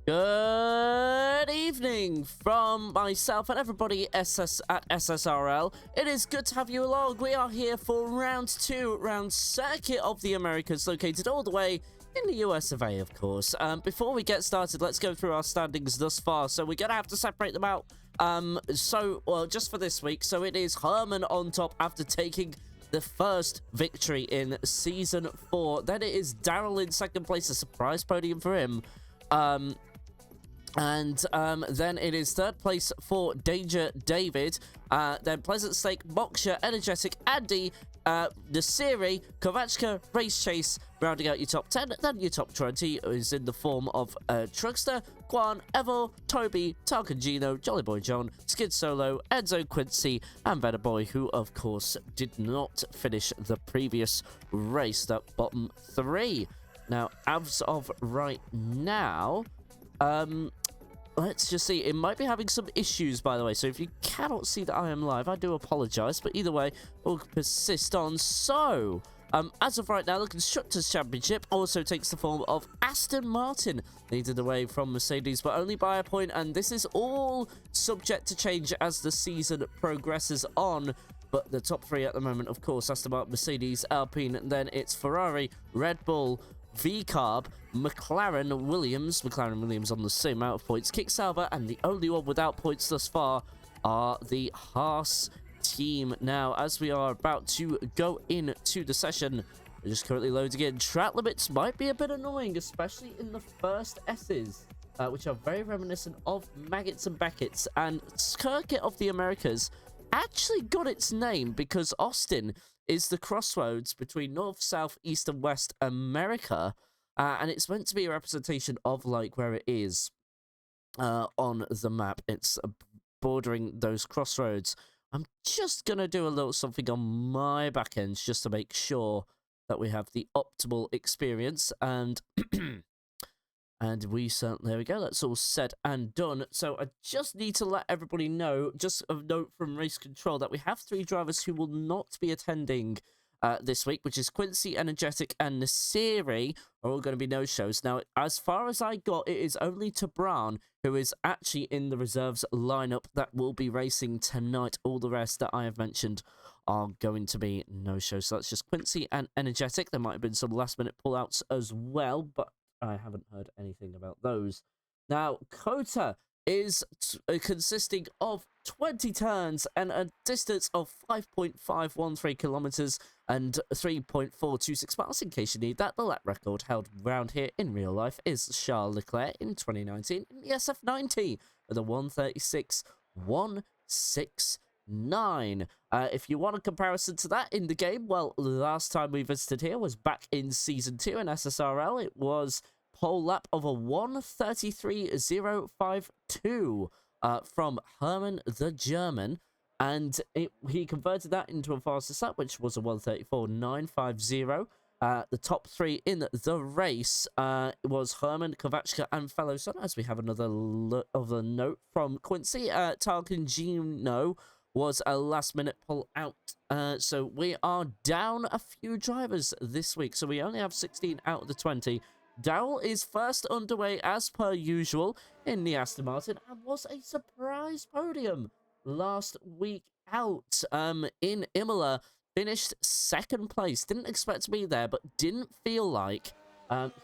Good evening from myself and everybody at SSRL. It is good to have you along. We are here for round 2, round circuit of the Americas, located all the way in the US of A, of course. Before we get started, let's go through our standings thus far. So we're going to have to separate them out. Well, just for this week. So it is Herman on top after taking the first victory in Season 4. Then it is Daryl in second place, a surprise podium for him. Then it is third place for Danger David, then Pleasant Stake, Moksha, Energetic, Andy, Nasiri, Kovachka, Race Chase, rounding out your top 10. Then your top 20 is in the form of Trugster, Quan, Evo, Toby, Tarkangino, Jolly Boy John, Skid Solo, Enzo Quincy, and Better Boy, who of course did not finish the previous race, that bottom 3. Now, as of right now, let's just see. It might be having some issues, by the way. So if you cannot see that I am live, I do apologize. But either way, we'll persist on. So, as of right now, the Constructors' Championship also takes the form of Aston Martin leading the way from Mercedes, but only by a point. And this is all subject to change as the season progresses on. But the top 3 at the moment, of course, Aston Martin, Mercedes, Alpine. Then it's Ferrari, Red Bull, V-Carb, McLaren Williams on the same amount of points, Kick Sauber, and the only one without points thus far are the Haas team. Now, as we are about to go into the session, we're just currently loading in. Track limits might be a bit annoying, especially in the first S's, which are very reminiscent of Maggots and Beckett's. And Circuit of the Americas actually got its name because Austin is the crossroads between North, South, East, and West America. And it's meant to be a representation of, like, where it is on the map. It's bordering those crossroads. I'm just going to do a little something on my back end just to make sure that we have the optimal experience. And and we certainly, there we go, that's all said and done. So I just need to let everybody know, just a note from Race Control, that we have 3 drivers who will not be attending this week, which is Quincy, Energetic, and Nasiri, are all going to be no-shows. Now, as far as I got, it is only Tabran who is actually in the reserves lineup that will be racing tonight. All the rest that I have mentioned are going to be no-shows. So that's just Quincy and Energetic. There might have been some last-minute pullouts as well, but I haven't heard anything about those. Now, Kota is consisting of 20 turns and a distance of 5.513 kilometers and 3.426 miles. In case you need that, the lap record held around here in real life is Charles Leclerc in 2019 in the SF90 with a 136.169. If you want a comparison to that in the game, well, the last time we visited here was back in Season 2 in SSRL. It was pole lap of a 1:33.052 from Herman the German, and he converted that into a fastest lap, which was a 1:34.950. The top 3 in the race was Herman, Kovachka, and Fellowson, as we have another note from Quincy. Tarkin Gino was a last-minute pull-out. So we are down a few drivers this week, so we only have 16 out of the 20. Darrell is first underway as per usual in the Aston Martin and was a surprise podium last week out in Imola. Finished 2nd place. Didn't expect to be there, but didn't feel like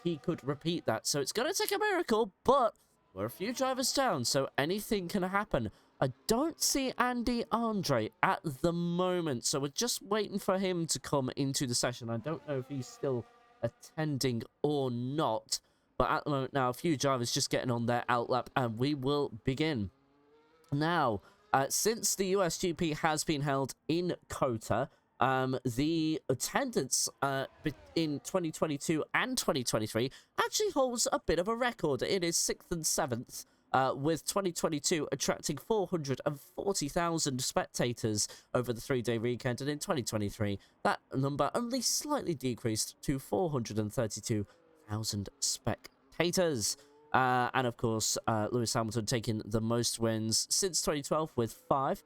he could repeat that. So it's going to take a miracle, but we're a few drivers down, so anything can happen. I don't see Andy Andre at the moment, so we're just waiting for him to come into the session. I don't know if he's still attending or not, but at the moment now, a few drivers just getting on their outlap, and we will begin. Now, since the USGP has been held in Kota, the attendance in 2022 and 2023 actually holds a bit of a record. It is 6th and 7th, with 2022 attracting 440,000 spectators over the 3-day weekend, and in 2023 that number only slightly decreased to 432,000 spectators. And of course, Lewis Hamilton taking the most wins since 2012 with 5.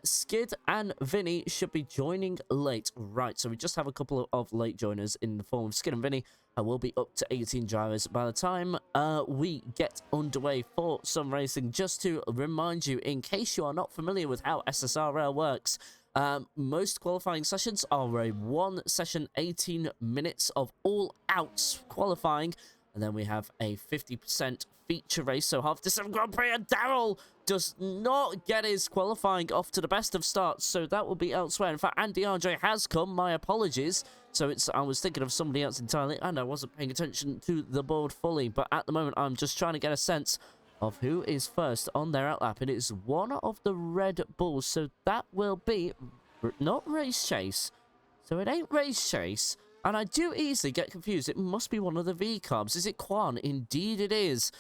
Skid and Vinny should be joining late. Right, so we just have a couple of late joiners in the form of Skid and Vinny, and we'll be up to 18 drivers by the time we get underway for some racing. Just to remind you, in case you are not familiar with how SSRL works, most qualifying sessions are a 1 session, 18 minutes of all-out qualifying, and then we have a 50% feature race. So half December Grand Prix, and Darrell does not get his qualifying off to the best of starts, so that will be elsewhere. In fact, Andy Andre has come. My apologies. So I was thinking of somebody else entirely, and I wasn't paying attention to the board fully. But at the moment, I'm just trying to get a sense of who is first on their outlap. It is one of the Red Bulls, so that will be not Race Chase. So it ain't Race Chase. And I do easily get confused. It must be one of the V-Carbs. Is it Quan? Indeed it is.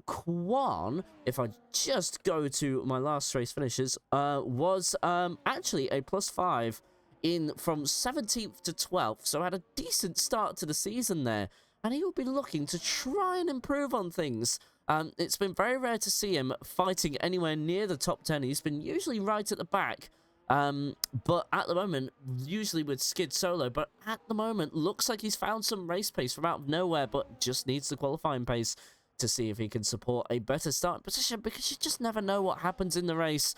Quan, if I just go to my last race finishes, was actually a +5 in from 17th to 12th. So had a decent start to the season there. And he will be looking to try and improve on things. It's been very rare to see him fighting anywhere near the top 10. He's been usually right at the back. But at the moment, usually with Skid solo, but at the moment, looks like he's found some race pace from out of nowhere, but just needs the qualifying pace to see if he can support a better start position, because you just never know what happens in the race.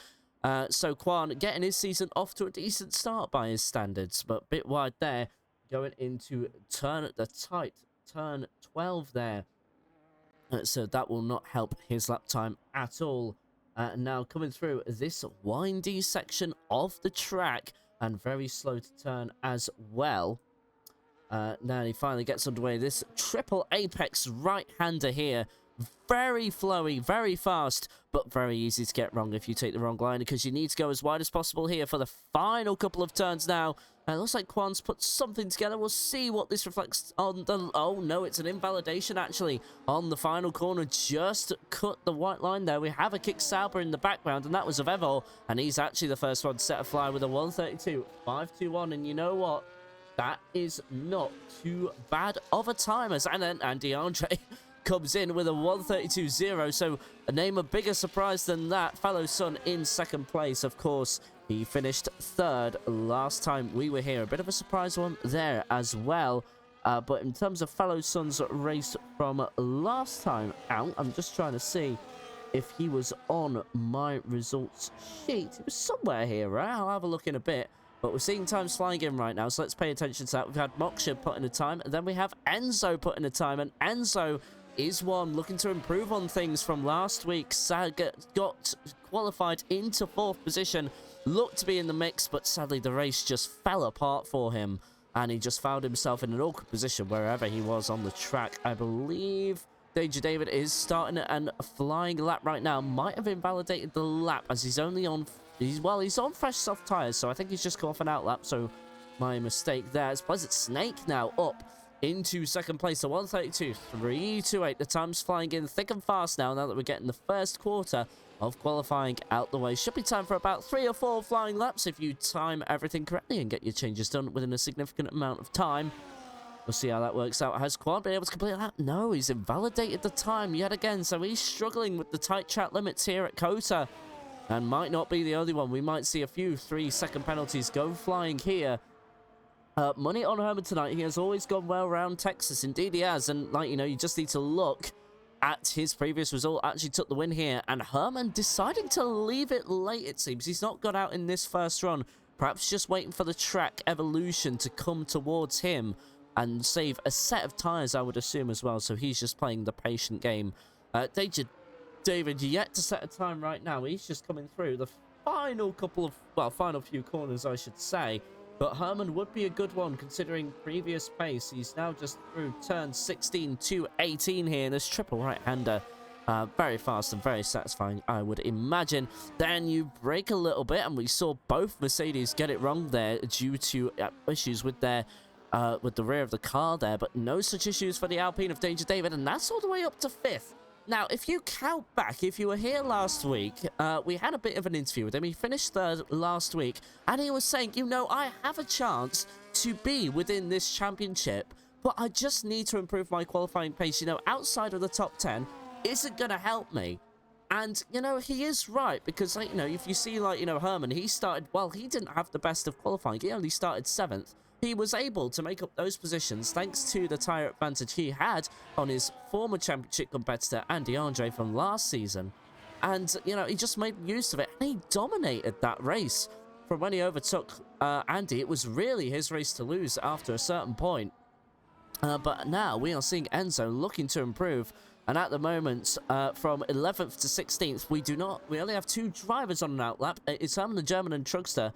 So Quan getting his season off to a decent start by his standards, but a bit wide there, going into the tight turn 12 there. So that will not help his lap time at all. Now coming through this windy section of the track, and very slow to turn as well. Now he finally gets underway. This triple apex right-hander here. Very flowy, very fast, but very easy to get wrong if you take the wrong line, because you need to go as wide as possible here for the final couple of turns now. And it looks like Quan's put something together. We'll see what this reflects on the... Oh, no, it's an invalidation, actually, on the final corner. Just cut the white line there. We have a Kick Sauber in the background, and that was of Evol, and he's actually the first one to set a fly with a 132.521. And you know what? That is not too bad of a time. And then DeAndre comes in with a 132.0. So name a bigger surprise than that. Fellow Sun in second place, of course. He finished third last time we were here. A bit of a surprise one there as well. But in terms of Fellow Sun's race from last time out, I'm just trying to see if he was on my results sheet. He was somewhere here, right? I'll have a look in a bit. But we're seeing times flying in right now, so let's pay attention to that. We've had Moksha put in a time, and then we have Enzo put in a time. And Enzo is one looking to improve on things from last week. Got qualified into 4th position, looked to be in the mix, but sadly the race just fell apart for him, and he just found himself in an awkward position wherever he was on the track. I believe Danger David is starting and flying lap right now. Might have invalidated the lap as he's only on... He's on fresh soft tyres, so I think he's just come off an out lap, so my mistake there. It's Pleasant Snake now up into second place, so 132.328. The time's flying in thick and fast now that we're getting the first quarter of qualifying out the way. Should be time for about 3 or 4 flying laps if you time everything correctly and get your changes done within a significant amount of time. We'll see how that works out. Has Quad been able to complete that? No, he's invalidated the time yet again, so he's struggling with the tight track limits here at Kota. And might not be the only one. We might see a few 3-second penalties go flying here. Money on Herman tonight. He has always gone well around Texas. Indeed he has. And, like, you know, you just need to look at his previous result. Actually took the win here. And Herman deciding to leave it late, it seems. He's not got out in this first run. Perhaps just waiting for the track evolution to come towards him and save a set of tyres, I would assume, as well. So he's just playing the patient game. David yet to set a time right now. He's just coming through the final couple of, well, final few corners, I should say. But Herman would be a good one considering previous pace. He's now just through turn 16 to 18 here in this triple right-hander. Very fast and very satisfying, I would imagine. Then you break a little bit, and we saw both Mercedes get it wrong there due to issues with their with the rear of the car there. But no such issues for the Alpine of Danger David, and that's all the way up to 5th. Now, if you count back, if you were here last week, we had a bit of an interview with him. He finished third last week, and he was saying, you know, I have a chance to be within this championship, but I just need to improve my qualifying pace. You know, outside of the top 10 isn't going to help me. And, you know, he is right, because, like, you know, if you see, like, you know, Herman, he started, well, he didn't have the best of qualifying. He only started 7th. He was able to make up those positions thanks to the tyre advantage he had on his former championship competitor, DeAndre, from last season. And, you know, he just made use of it, and he dominated that race. From when he overtook Andy, it was really his race to lose after a certain point. But now we are seeing Enzo looking to improve. And at the moment, from 11th to 16th, we only have 2 drivers on an outlap. It's Herman the German and Trugster.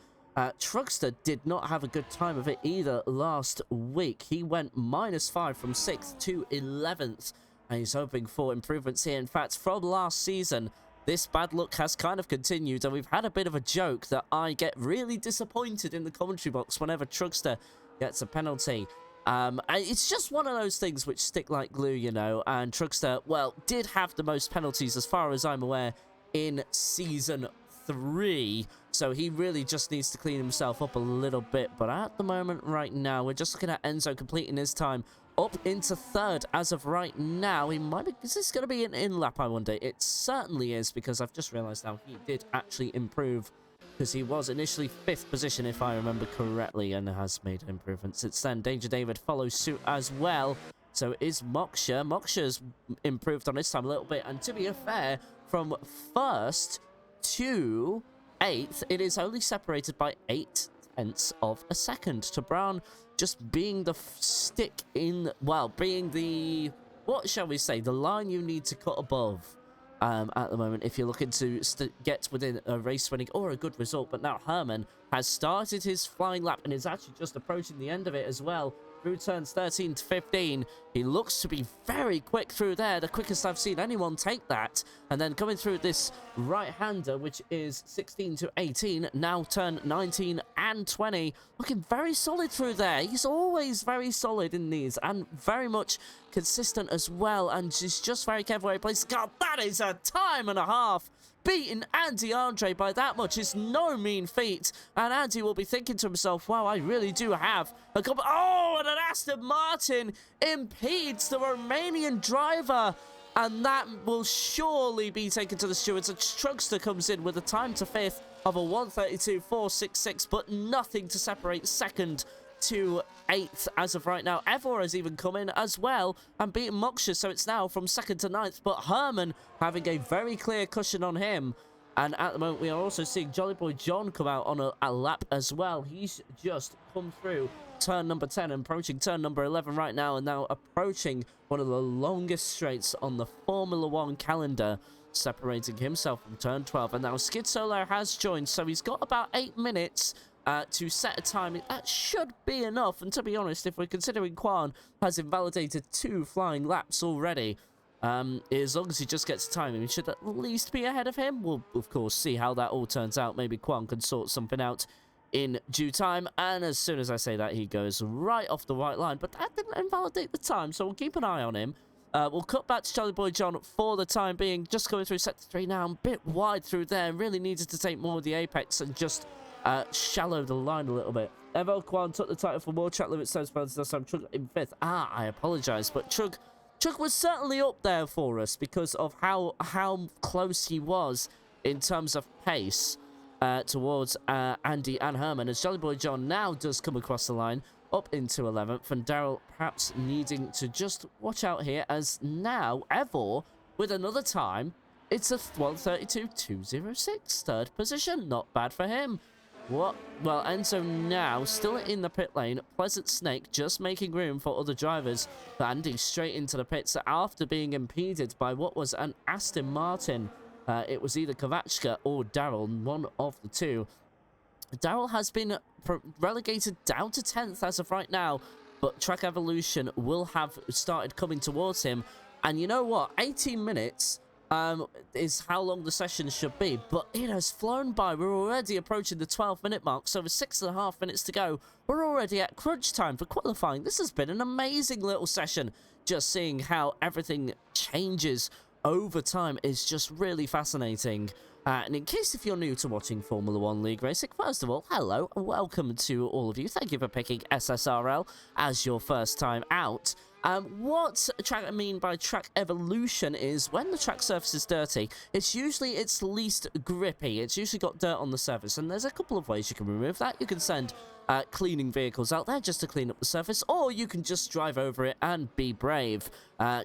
Trugster did not have a good time of it either last week. He went -5 from 6th to 11th, and he's hoping for improvements here. In fact, from last season, this bad luck has kind of continued, and we've had a bit of a joke that I get really disappointed in the commentary box whenever Trugster gets a penalty. It's just one of those things which stick like glue, you know, and Trugster, well, did have the most penalties as far as I'm aware in Season 3, so he really just needs to clean himself up a little bit. But at the moment right now, we're just looking at Enzo completing his time up into 3rd as of right now. He might be, is this going to be an in-lap, I wonder? It certainly is, because I've just realized now he did actually improve, because he was initially 5th position if I remember correctly, and has made improvements since then. Danger David follows suit as well. So is Moksha. Moksha's improved on his time a little bit, and to be fair, from 1st to 8th, it is only separated by 0.8 of a second to Brown, just being the stick in, well, being the, what shall we say, the line you need to cut above at the moment if you're looking to get within a race winning or a good result. But now Herman has started his flying lap and is actually just approaching the end of it as well. Through turns 13 to 15, he looks to be very quick through there, the quickest I've seen anyone take that. And then coming through this right-hander, which is 16 to 18, now turn 19 and 20, looking very solid through there. He's always very solid in these, and very much consistent as well, and he's just very careful where he plays. God, that is a time and a half beating Andy Andre by that much is no mean feat. And Andy will be thinking to himself, wow, I really do have a couple. Oh, and an Aston Martin impedes the Romanian driver. And that will surely be taken to the stewards. And Trugster comes in with a time to fifth of a 1:32.466, but nothing to separate second to 8th as of right now. Evor has even come in as well and beaten Moksha, so it's now from 2nd to 9th, but Herman having a very clear cushion on him. And at the moment, we are also seeing Jolly Boy John come out on a lap as well. He's just come through turn number 10 and approaching turn number 11 right now, and now approaching one of the longest straights on the Formula 1 calendar, separating himself from turn 12. And now Skid Solo has joined, so he's got about 8 minutes to set a time. That should be enough. And to be honest, if we're considering Quan has invalidated 2 flying laps already, as long as he just gets time, he should at least be ahead of him. We'll, of course, see how that all turns out. Maybe Quan can sort something out in due time. And as soon as I say that, he goes right off the white line. But that didn't invalidate the time, so we'll keep an eye on him. We'll cut back to Charlie Boy John for the time being. Just going through sector 3 now. A bit wide through there. Really needed to take more of the apex and just shallow the line a little bit. Evo Kwan took the title for more track limit stones this time. Trug in 5th. I apologise, but Trug was certainly up there for us because of how close he was in terms of pace towards Andy and Herman, as Jolly Boy John now does come across the line up into 11th, and Daryl perhaps needing to just watch out here, as now Evor with another time. It's a 1:32.206, third position. Not bad for him. What? Well, Enzo now still in the pit lane. Pleasant Snake just making room for other drivers. Andy straight into the pits after being impeded by what was an Aston Martin. It was either Kovachka or Daryl, one of the two. Daryl has been relegated down to 10th as of right now, but Track Evolution will have started coming towards him. And you know what? 18 minutes is how long the session should be, but it has flown by. We're already approaching the 12-minute mark, so with 6.5 minutes to go, we're already at crunch time for qualifying. This has been an amazing little session. Just seeing how everything changes over time is just really fascinating. And in case if you're new to watching Formula 1 League Racing, first of all, hello and welcome to all of you. Thank you for picking SSRL as your first time out. What I mean by track evolution is when the track surface is dirty, it's usually its least grippy. It's usually got dirt on the surface, and there's a couple of ways you can remove that. You can send cleaning vehicles out there just to clean up the surface, or you can just drive over it and be brave.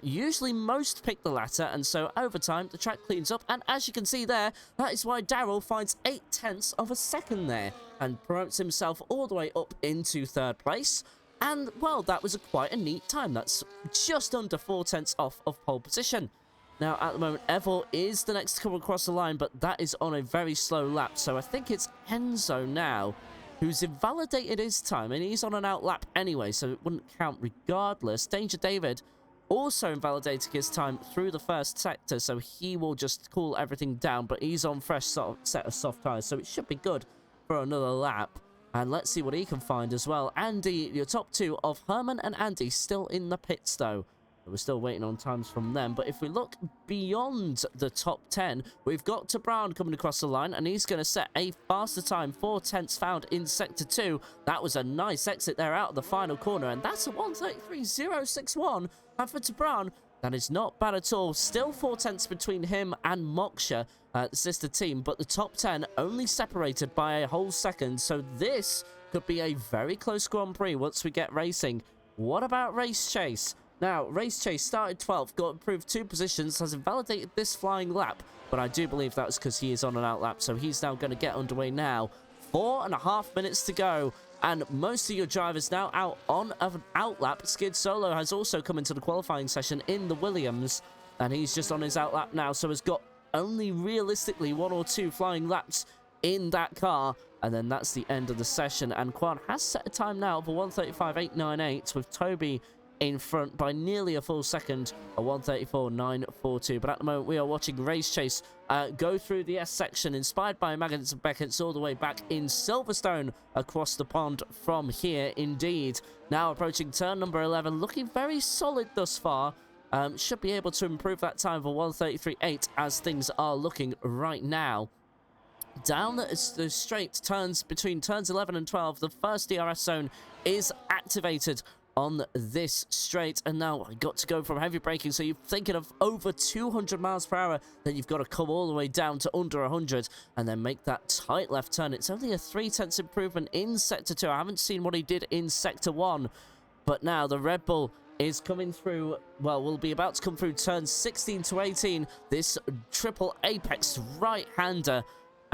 Usually most pick the latter, and so over time the track cleans up, and as you can see there, that is why Daryl finds 0.8 of a second there and promotes himself all the way up into 3rd place. And, well, that was quite a neat time. That's just under 0.4 off of pole position. Now, at the moment, Evil is the next to come across the line, but that is on a very slow lap. So I think it's Enzo now who's invalidated his time, and he's on an out lap anyway, so it wouldn't count regardless. Danger David also invalidating his time through the first sector, so he will just cool everything down, but he's on fresh set of soft tyres, so it should be good for another lap. And let's see what he can find as well. Andy, your top 2 of Herman and Andy still in the pits, though. We're still waiting on times from them. But if we look beyond the top 10, we've got to Brown coming across the line, and he's going to set a faster time. 0.4 found in Sector 2. That was a nice exit there out of the final corner, and that's a 1:33.061. And for Brown, that is not bad at all. Still 0.4 between him and Moksha, the sister team, but the top 10 only separated by a whole second, so this could be a very close Grand Prix once we get racing. What about Race Chase? Now, Race Chase started 12th, got improved 2 positions, has invalidated this flying lap, but I do believe that's because he is on an out lap, so he's now going to get underway now. 4.5 minutes to go. And most of your drivers now out on an outlap. Skid Solo has also come into the qualifying session in the Williams, and he's just on his outlap now, so has got only realistically 1 or 2 flying laps in that car, and then that's the end of the session. And Quan has set a time now of a 1:35.898 with Toby in front by nearly a full second, a 1:34.942. But at the moment, we are watching Race Chase go through the S section, inspired by Maggotts and Beckett's, all the way back in Silverstone across the pond from here, indeed. Now approaching turn number 11, looking very solid thus far. should be able to improve that time for 1:33.8 as things are looking right now. Down the straight turns between turns 11 and 12, the first DRS zone is activated on this straight, and now I got to go from heavy braking, so you're thinking of over 200 miles per hour, then you've got to come all the way down to under 100 and then make that tight left turn. It's only a 0.3 improvement in Sector 2. I haven't seen what he did in Sector 1, but now the Red Bull is coming through, well, will be about to come through turns 16 to 18, this triple apex right-hander.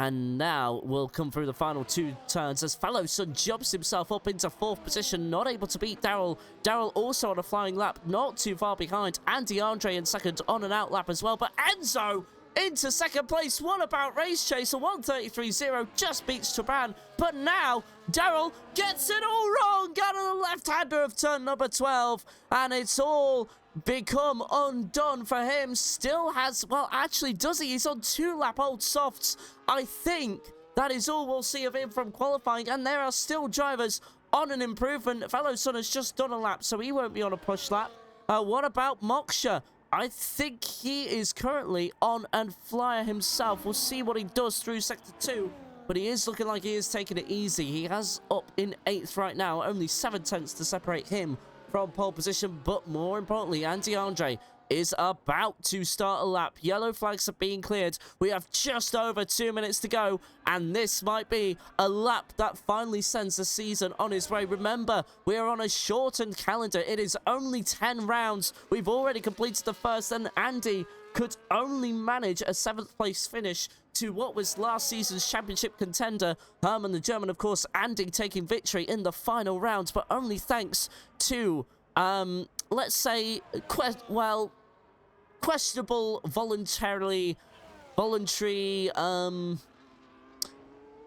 And now we'll come through the final 2 turns as Fellow Sun jumps himself up into 4th position, not able to beat Daryl. Daryl also on a flying lap, not too far behind. Andy Andre in second on an out lap as well. But Enzo into second place. What about Race Chaser? 1:33.0 just beats Traban. But now Daryl gets it all wrong. Got to the left-hander of turn number 12. And it's all become undone for him. Still has, well, actually, does he? He's on 2-lap old softs. I think that is all we'll see of him from qualifying, and there are still drivers on an improvement. Fellow Sun has just done a lap, so he won't be on a push lap. What about Moksha? I think he is currently on and flyer himself. We'll see what he does through Sector 2, but he is looking like he is taking it easy. He has up in 8th right now, only 7 tenths to separate him from pole position, but more importantly, Andy Andre is about to start a lap. Yellow flags are being cleared. We have just over 2 minutes to go, and this might be a lap that finally sends the season on its way. Remember, we are on a shortened calendar. It is only 10 rounds. We've already completed the first, and Andy could only manage a 7th place finish to what was last season's championship contender, Herman the German. Of course, Andy taking victory in the final round, but only thanks to, let's say, questionable voluntary,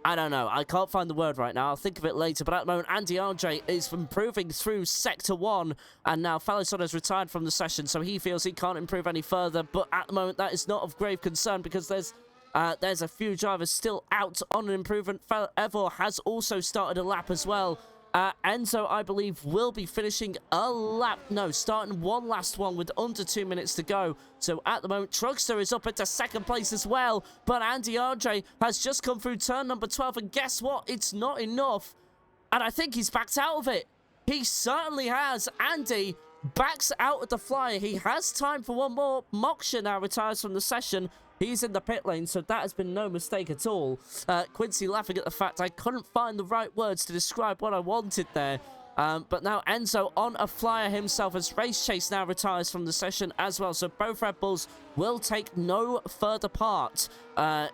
I don't know. I can't find the word right now. I'll think of it later. But at the moment, Andy Andre is improving through Sector 1. And now Fallison has retired from the session, so he feels he can't improve any further. But at the moment, that is not of grave concern because there's a few drivers still out on an improvement. Evor has also started a lap as well. Enzo, I believe, will be finishing a lap. No, starting one last one with under 2 minutes to go. So at the moment, Trugster is up into second place as well. But Andy Andre has just come through turn number 12. And guess what? It's not enough. And I think he's backed out of it. He certainly has. Andy backs out of the flyer. He has time for one more. Moksha now retires from the session. He's in the pit lane, so that has been no mistake at all. Quincy laughing at the fact I couldn't find the right words to describe what I wanted there. But now Enzo on a flyer himself as Race Chase now retires from the session as well. So both Red Bulls will take no further part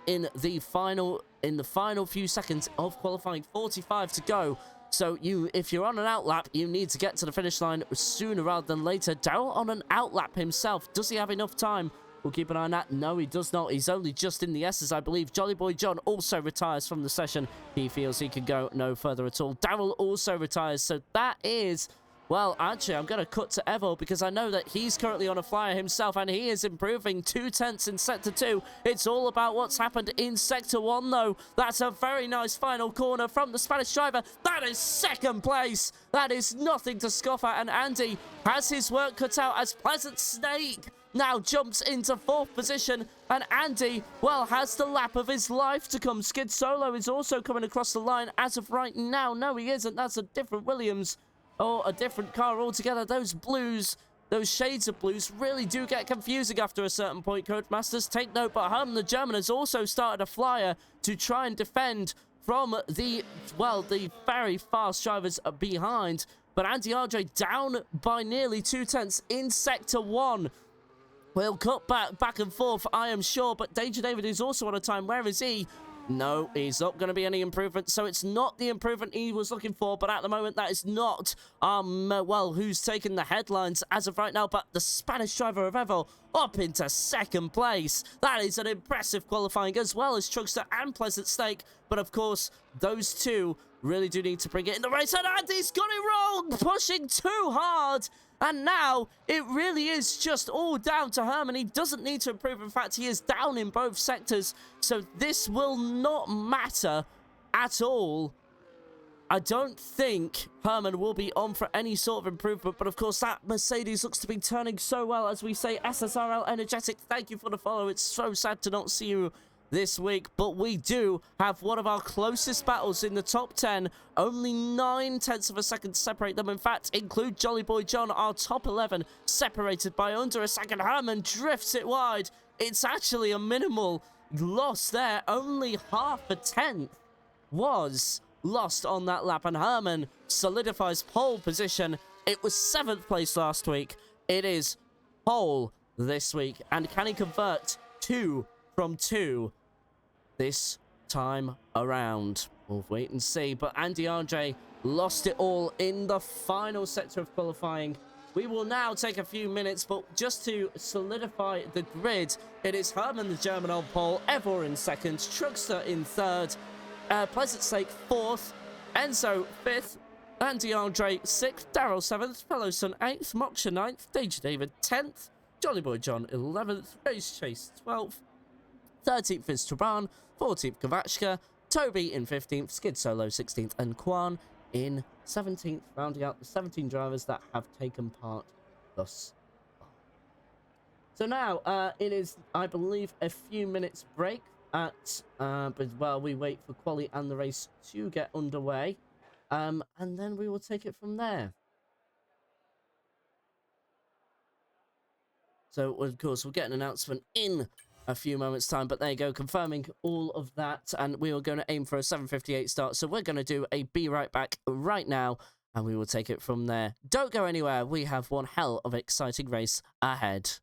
in the final few seconds of qualifying. 45 to go. So if you're on an outlap, you need to get to the finish line sooner rather than later. Daryl on an outlap himself. Does he have enough time? We'll keep an eye on that. No, he does not. He's only just in the S's, I believe. Jolly Boy John also retires from the session. He feels he can go no further at all. Daryl also retires. So that is... Well, actually, I'm going to cut to Evo because I know that he's currently on a flyer himself and he is improving 2 tenths in Sector 2. It's all about what's happened in Sector 1, though. That's a very nice final corner from the Spanish driver. That is second place. That is nothing to scoff at. And Andy has his work cut out as Pleasant Snake now jumps into 4th position. And Andy, well, has the lap of his life to come. Skid Solo is also coming across the line as of right now. No, he isn't. That's a different Williams. Or a different car altogether. Those blues, those shades of blues really do get confusing after a certain point, Codemasters. Take note, but Herman the German has also started a flyer to try and defend from the very fast drivers behind. But Andy Andre down by nearly 2 tenths in Sector 1. We'll cut back and forth, I am sure, but Danger David is also on a time. Where is he? No, he's not going to be any improvement, so it's not the improvement he was looking for, but at the moment, that is not, who's taking the headlines as of right now, but the Spanish driver of Evo up into second place. That is an impressive qualifying, as well as Trugster and Pleasant Snake, but of course, those two really do need to bring it in the race, and Andy's got it wrong, pushing too hard. And now, it really is just all down to Herman. He doesn't need to improve. In fact, he is down in both sectors. So this will not matter at all I don't think Herman will be on for any sort of improvement, but of course that Mercedes looks to be turning so well. As we say, SSRL Energetic, thank you for the follow. It's so sad to not see you this week, but we do have one of our closest battles in the top 10. Only 9/10 of a second to separate them. In fact, include Jolly Boy John, our top 11, separated by under a second. Herman drifts it wide. It's actually a minimal loss there. Only half a tenth was lost on that lap, and Herman solidifies pole position. It was 7th place last week. It is pole this week. And can he convert 2 from 2 this time around? We'll wait and see. But Andy Andre lost it all in the final sector of qualifying. We will now take a few minutes, but just to solidify the grid, it is Herman the German on pole, Evor in 2nd, Truckster in 3rd, Pleasant Stake 4th, Enzo 5th, Andy Andre 6th, Daryl 7th, Fellowson 8th, Moksha 9th, Danger David 10th, Jolly Boy John 11th, Race Chase 12th, 13th is Traban, 14th Kavachka, Toby in 15th, Skid Solo 16th, and Kwan in 17th, rounding out the 17 drivers that have taken part thus far. So now it is, I believe, a few minutes break at but while we wait for quali and the race to get underway, and then we will take it from there. So of course we'll get an announcement in a few moments time, but there you go, confirming all of that, and we are going to aim for a 7:58 start. So we're going to do a be right back right now, and we will take it from there. Don't go anywhere, we have one hell of an exciting race ahead.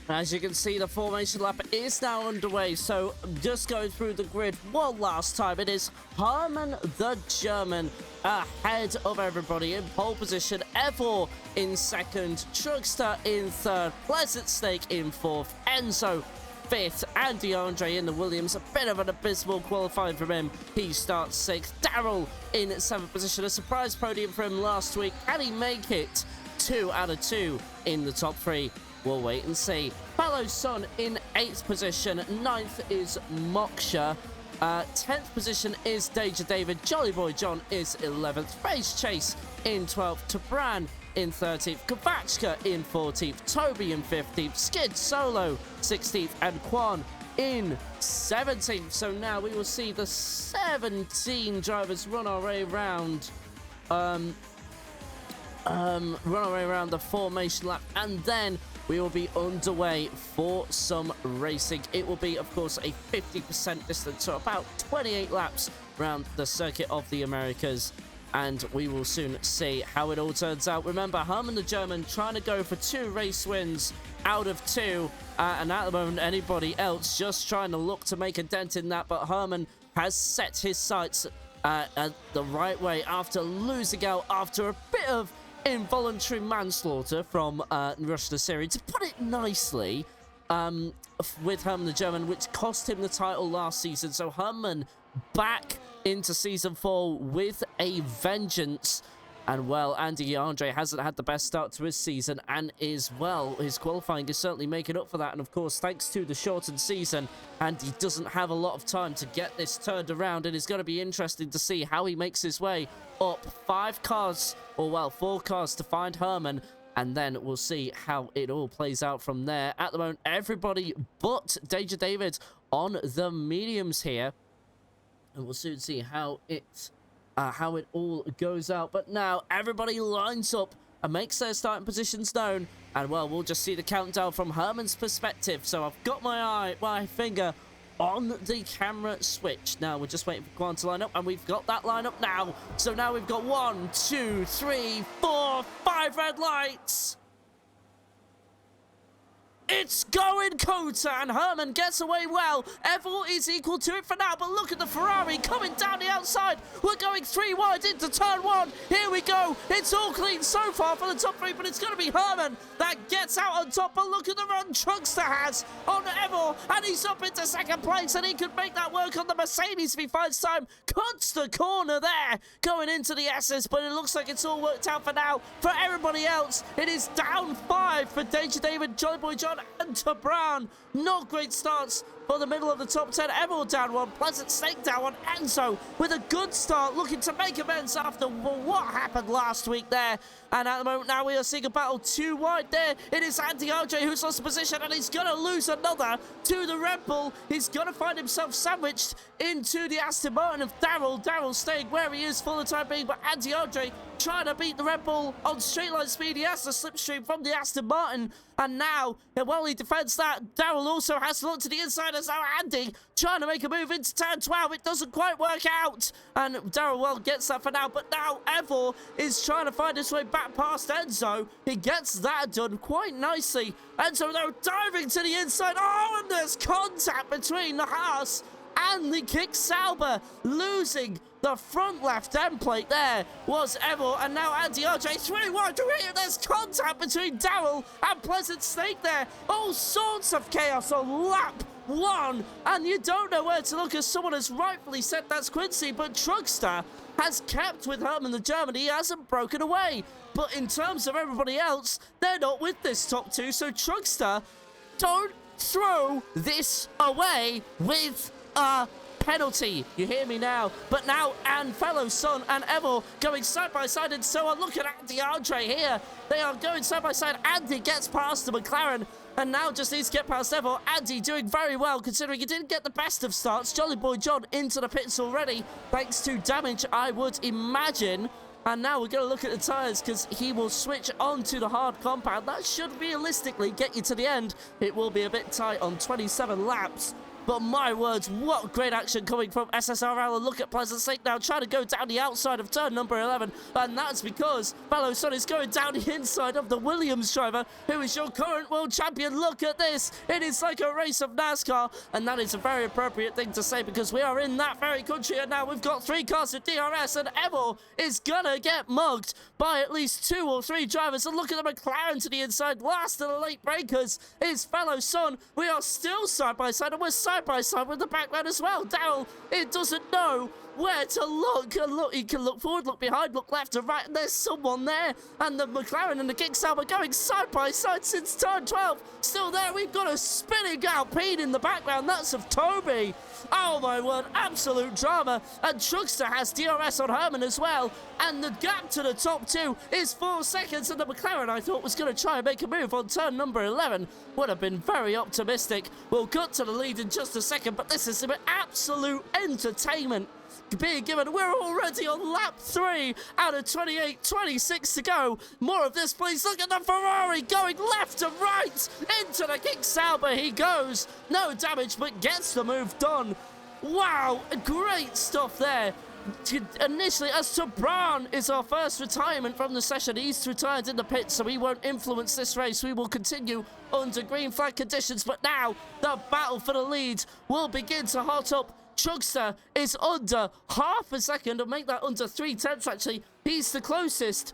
As you can see, the formation lap is now underway, so just going through the grid one last time. It is Herman the German ahead of everybody in pole position, Evor in second, Truckster in third, Pleasant Snake in fourth, Enzo fifth, and DeAndre in the Williams. A bit of an abysmal qualifying from him. He starts sixth. Daryl in seventh position. A surprise podium for him last week. Can he make it 2 out of 2 in the top 3? We'll wait and see. Fellow Son in 8th position. 9th is Moksha. 10th position is Danger David. Jolly Boy John is 11th. Race Chase in 12th. Tabran in 13th. Kavachka in 14th. Toby in 15th. Skid Solo 16th. And Quan in 17th. So now we will see the 17 drivers run our way around. Run our way around the formation lap, and then we will be underway for some racing. It will be, of course, a 50% distance, so about 28 laps around the circuit of the Americas, and we will soon see how it all turns out. Remember, Herman the German trying to go for 2 race wins out of 2, and at the moment, anybody else just trying to look to make a dent in that, but Herman has set his sights the right way after losing out after a bit of involuntary manslaughter from Rush the Series, to put it nicely, with Herman the German, which cost him the title last season. So Herman back into season 4 with a vengeance. And, well, Andy Andre hasn't had the best start to his season, and his qualifying is certainly making up for that. And, of course, thanks to the shortened season, Andy doesn't have a lot of time to get this turned around. It is going to be interesting to see how he makes his way up 4 cars to find Herman, and then we'll see how it all plays out from there. At the moment, everybody but Danger David on the mediums here, and we'll soon see how it all goes out. But now everybody lines up and makes their starting positions known, and, well, we'll just see the countdown from Herman's perspective. So I've got my finger on the camera switch. Now we're just waiting for Quan to line up, and we've got that line up now. So now we've got 1, 2, 3, 4, 5 red lights. It's going Kota, and Herman gets away well. Evil is equal to it for now, but look at the Ferrari coming down the outside. We're going 3 wide into turn 1. Here we go. It's all clean so far for the top 3, but it's going to be Herman that gets out on top. But look at the run Truckster has on Evil, and he's up into 2nd place, and he could make that work on the Mercedes if he finds time. Cuts the corner there, going into the S's, but it looks like it's all worked out for now. For everybody else, it is down 5 for Danger David, Jolly Boy John, and to Brown. Not great starts for the middle of the top 10. Emerald down 1, Pleasant Snake down 1. Enzo with a good start, looking to make amends after what happened last week there. And at the moment now we are seeing a battle 2 wide there. It is Andy RJ who's lost position, and he's going to lose another to the Red Bull. He's going to find himself sandwiched into the Aston Martin of Daryl. Daryl staying where he is for the time being, but Andy RJ trying to beat the Red Bull on straight line speed. He has the slipstream from the Aston Martin, and now, while he defends that, Daryl also has to look to the inside as now Andy trying to make a move into turn 12. It doesn't quite work out, and Daryl, well, gets that for now, but now Evil is trying to find his way back past Enzo. He gets that done quite nicely. Enzo, though, diving to the inside. Oh, and there's contact between the Haas and the Kick Sauber, losing the front left end plate. There was Evil, and now Andy RJ 3 wide. There's contact between Daryl and Pleasant Snake there. All sorts of chaos on lap 1, and you don't know where to look, as someone has rightfully said that's Quincy, but Truckster has kept with Herman the German. He hasn't broken away, but in terms of everybody else, they're not with this top 2, so Truckster, don't throw this away with a penalty. You hear me now? But now, and Fellow Son and Evil going side by side, and so on. Look at Andy Andre here. They are going side by side. Andy gets past the McLaren, and now just needs to get past Evil. Andy doing very well, considering he didn't get the best of starts. Jolly Boy John into the pits already, thanks to damage, I would imagine. And now we're going to look at the tyres, because he will switch on to the hard compound. That should realistically get you to the end. It will be a bit tight on 27 laps. But my words, what great action coming from SSRL. And look at Pleasant Stake now trying to go down the outside of turn number 11. And that's because Fellow Sun is going down the inside of the Williams driver, who is your current world champion. Look at this. It is like a race of NASCAR. And that is a very appropriate thing to say because we are in that very country. And now we've got 3 cars of DRS. And Evil is going to get mugged by at least 2 or 3 drivers. And look at the McLaren to the inside. Last of the late breakers is Fellow Sun. We are still side by side, and we're side by side with the background as well. Daryl, it doesn't know where to look. And look, he can look forward, look behind, look left and right, and there's someone there. And the McLaren and the Kickstarter are going side by side since turn 12. Still there, we've got a spinning Alpine in the background. That's of Toby. Oh my word, absolute drama. And Truckster has DRS on Herman as well. And the gap to the top 2 is 4 seconds. And the McLaren, I thought, was going to try and make a move on turn number 11. Would have been very optimistic. We'll cut to the lead in just a second, but this is absolute entertainment being given. We're already on lap 3 out of 28, 26 to go. More of this, please. Look at the Ferrari going left and right. Into the King Sauber he goes. No damage, but gets the move done. Wow, great stuff there. Initially, as Tabran is our first retirement from the session. He's retired in the pit, so he won't influence this race. We will continue under green flag conditions, but now the battle for the lead will begin to hot up. Chugster is under half a second, or make that under 3/10 actually. He's the closest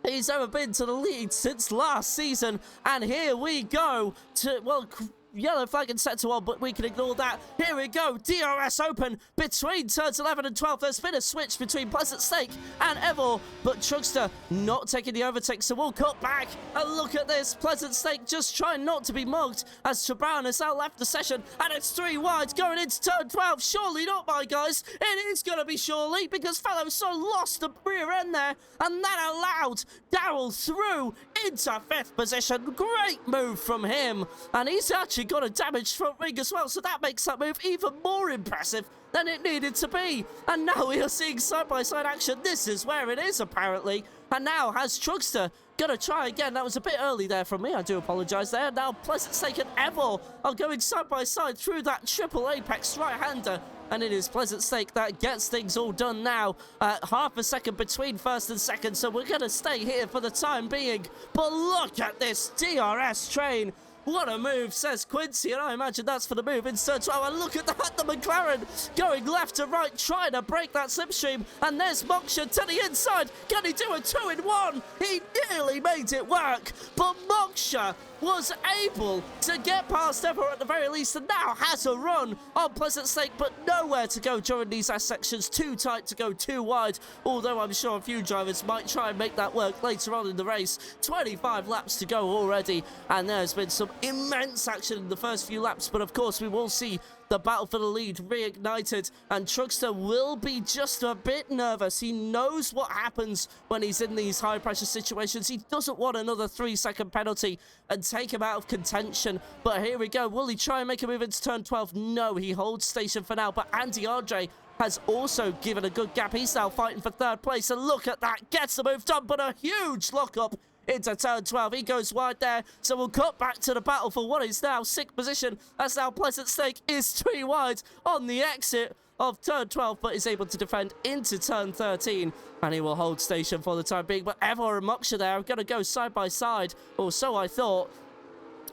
he's ever been to the lead since last season. And here we go to, well, yellow flag and set to on, but we can ignore that. Here we go, DRS open between turns 11 and 12. There's been a switch between Pleasant Stake and Evil, but Truckster not taking the overtake, so we'll cut back. And look at this, Pleasant Stake just trying not to be mugged as Brown has now left the session, and it's 3 wide going into turn 12. Surely not, my guys. It is going to be surely, because Fellow Sun lost the rear end there, and that allowed Daryl through into 5th position. Great move from him, and he's actually got a damaged front wing as well, so that makes that move even more impressive than it needed to be. And now we are seeing side-by-side action. This is where it is, apparently. And now has Truckster gonna try again. That was a bit early there from me, I do apologise there. Now Pleasant Stake and Evil are going side-by-side through that triple apex right-hander. And it is Pleasant Stake that gets things all done now. Half a second between first and second, so we're going to stay here for the time being. But look at this DRS train. What a move, says Quincy, and I imagine that's for the move in turn 12. And look at that, the McLaren going left to right, trying to break that slipstream. And there's Moksha to the inside. Can he do a 2-in-1? He nearly made it work, but Moksha was able to get past Ever at the very least, and now has a run on Pleasant Stake, but nowhere to go during these S sections. Too tight to go too wide, although I'm sure a few drivers might try and make that work later on in the race. 25 laps to go already, and there's been some immense action in the first few laps, but of course we will see the battle for the lead reignited, and Truckster will be just a bit nervous. He knows what happens when he's in these high-pressure situations. He doesn't want another 3-second penalty and take him out of contention. But here we go. Will he try and make a move into turn 12? No, he holds station for now. But Andy Andre has also given a good gap. He's now fighting for 3rd place, and look at that. Gets the move done, but a huge lock-up into turn 12. He goes wide there, so we'll cut back to the battle for what is now 6th position, as now Pleasant Stake is 3 wide on the exit of turn 12, but is able to defend into turn 13, and he will hold station for the time being. But Evor and Moksha there are going to go side by side, or so I thought,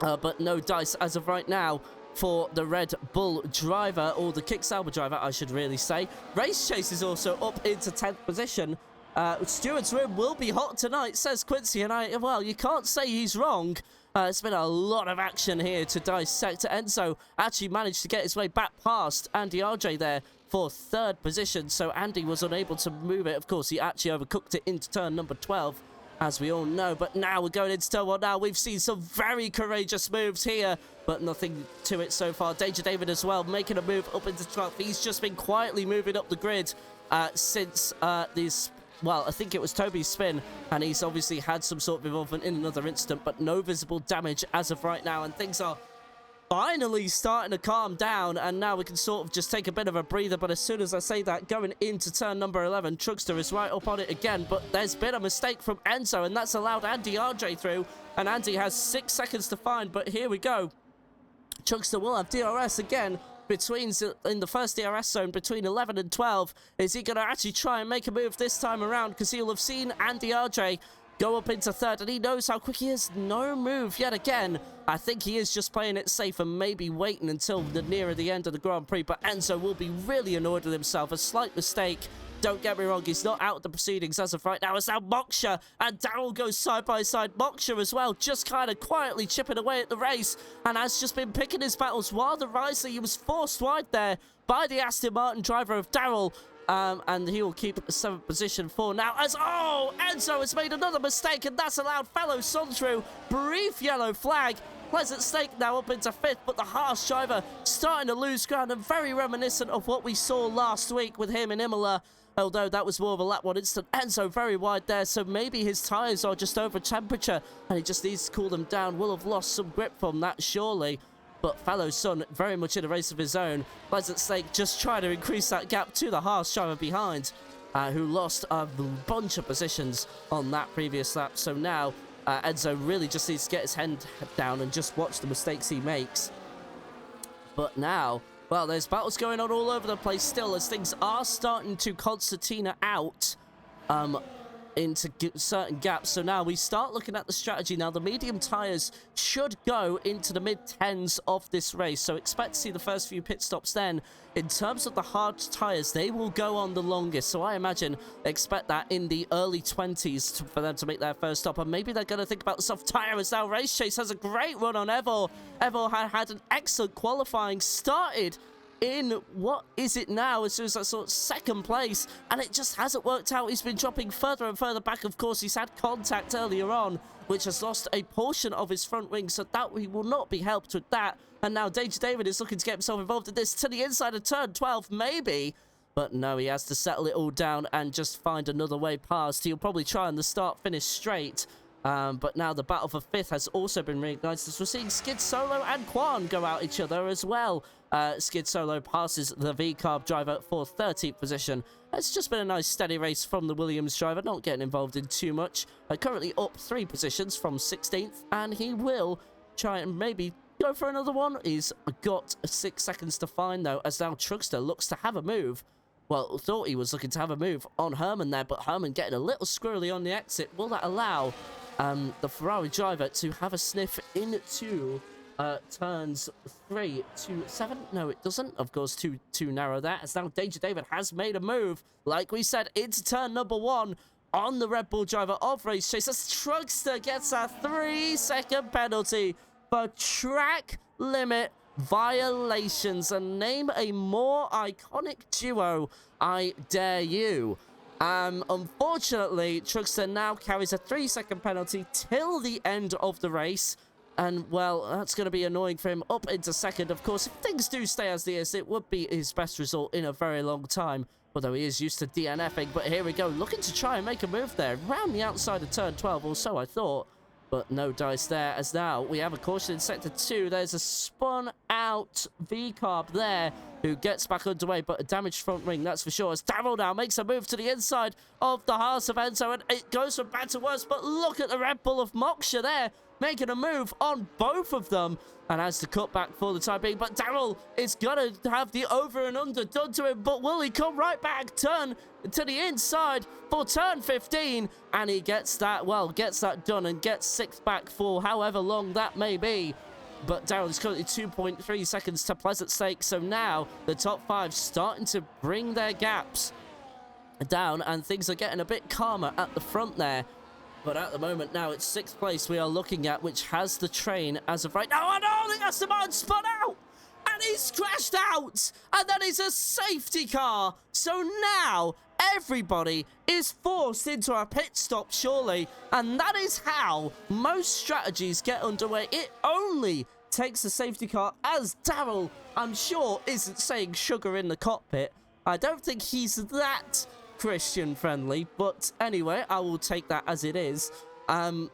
but no dice as of right now for the Red Bull driver, or the Kick Sauber driver, I should really say. Race Chase is also up into 10th position. Stewart's room will be hot tonight, says Quincy, and well, you can't say he's wrong. It's been a lot of action here to dissect. Enzo actually managed to get his way back past Andy RJ there for 3rd position, so Andy was unable to move it. Of course, he actually overcooked it into turn number 12, as we all know. But now we're going into turn 1 now. We've seen some very courageous moves here, but nothing to it so far. Danger David as well, making a move up into 12th. He's just been quietly moving up the grid since this... Well, I think it was Toby's spin, and he's obviously had some sort of involvement in another incident, but no visible damage as of right now, and things are finally starting to calm down, and now we can sort of just take a bit of a breather. But as soon as I say that, going into turn number 11, Truckster is right up on it again, but there's been a mistake from Enzo, and that's allowed Andy RJ through, and Andy has 6 seconds to find, but here we go. Truckster will have DRS again in the first DRS zone between 11 and 12. Is he going to actually try and make a move this time around? Because he'll have seen Andy RJ go up into third, and he knows how quick he is. No move yet again. I think he is just playing it safe and maybe waiting until nearer the end of the Grand Prix, but Enzo will be really annoyed with himself. A slight mistake. Don't get me wrong, he's not out of the proceedings as of right now. It's now Moksha, and Daryl goes side by side. Moksha as well, just kind of quietly chipping away at the race, and has just been picking his battles. While the Riser, he was forced wide there by the Aston Martin driver of Daryl. And he will keep the 7th position for now as, oh, Enzo has made another mistake, and that's allowed fellow Sun through. Brief yellow flag. Pleasant Stake now up into 5th, but the Haas driver starting to lose ground, and very reminiscent of what we saw last week with him in Imola, although that was more of a lap 1 instant. Enzo very wide there, so maybe his tyres are just over temperature, and he just needs to cool them down. Will have lost some grip from that, surely. But fellow Sun very much in a race of his own. Pleasant Stake just trying to increase that gap to the Haas driver behind, who lost a bunch of positions on that previous lap. So now Enzo really just needs to get his head down and just watch the mistakes he makes. But now, well, there's battles going on all over the place still, as things are starting to concertina out into certain gaps. So now we start looking at the strategy. Now the medium tires should go into the mid-10s of this race, so expect to see the first few pit stops then. In terms of the hard tires, they will go on the longest, so I imagine expect that in the early 20s for them to make their first stop, and maybe they're going to think about the soft tire. As now Race Chase has a great run on Evor. Evor had an excellent qualifying, started in, what is it now, as soon as that sort of 2nd place, and it just hasn't worked out. He's been dropping further and further back. Of course, he's had contact earlier on, which has lost a portion of his front wing, so that he will not be helped with that. And now Danger David is looking to get himself involved in this to the inside of turn 12, maybe, but no, he has to settle it all down and just find another way past. He'll probably try on the start finish straight. But now the battle for 5th has also been reignited, as we're seeing Skid Solo and Quan go at each other as well. Skid Solo passes the V-Carb driver for 13th position. It's just been a nice steady race from the Williams driver, not getting involved in too much. Currently up 3 positions from 16th, and he will try and maybe go for another one. He's got 6 seconds to find, though, as now Truckster looks to have a move. Well, thought he was looking to have a move on Herman there, but Herman getting a little squirrely on the exit. Will that allow the Ferrari driver to have a sniff into turns 3 to 7? No, it doesn't. Of course, too narrow there, as now Danger David has made a move, like we said, into turn number 1 on the Red Bull driver of Race Chase. As Truckster gets a 3-second penalty for track limit violations, and name a more iconic duo, I dare you. Unfortunately, Truckster now carries a 3-second penalty till the end of the race, and well, that's going to be annoying for him up into 2nd. Of course, if things do stay as they is, it would be his best result in a very long time, although he is used to DNFing. But here we go, looking to try and make a move there around the outside of turn 12, or so I thought. But no dice there, as now we have a caution in sector 2. There's a spun out V-Carb there who gets back underway, but a damaged front wing, that's for sure. As Daryl now makes a move to the inside of the Haas of Enzo, and it goes from bad to worse. But look at the Red Bull of Moksha there, making a move on both of them, and has to cut back for the time being. But Daryl is going to have the over and under done to him, but will he come right back, turn to the inside for turn 15, and he gets that, well, gets that done and gets 6th back for however long that may be. But Daryl is currently 2.3 seconds to Pleasant Stake, so now the top 5 starting to bring their gaps down, and things are getting a bit calmer at the front there. But at the moment now, it's 6th place we are looking at, which has the train as of right now. And oh, the Aston Martin spun out! And he's crashed out! And that is a safety car! So now, everybody is forced into a pit stop, surely. And that is how most strategies get underway. It only takes a safety car, as Daryl, I'm sure, isn't saying sugar in the cockpit. I don't think he's that Christian friendly, but anyway, I will take that as it is.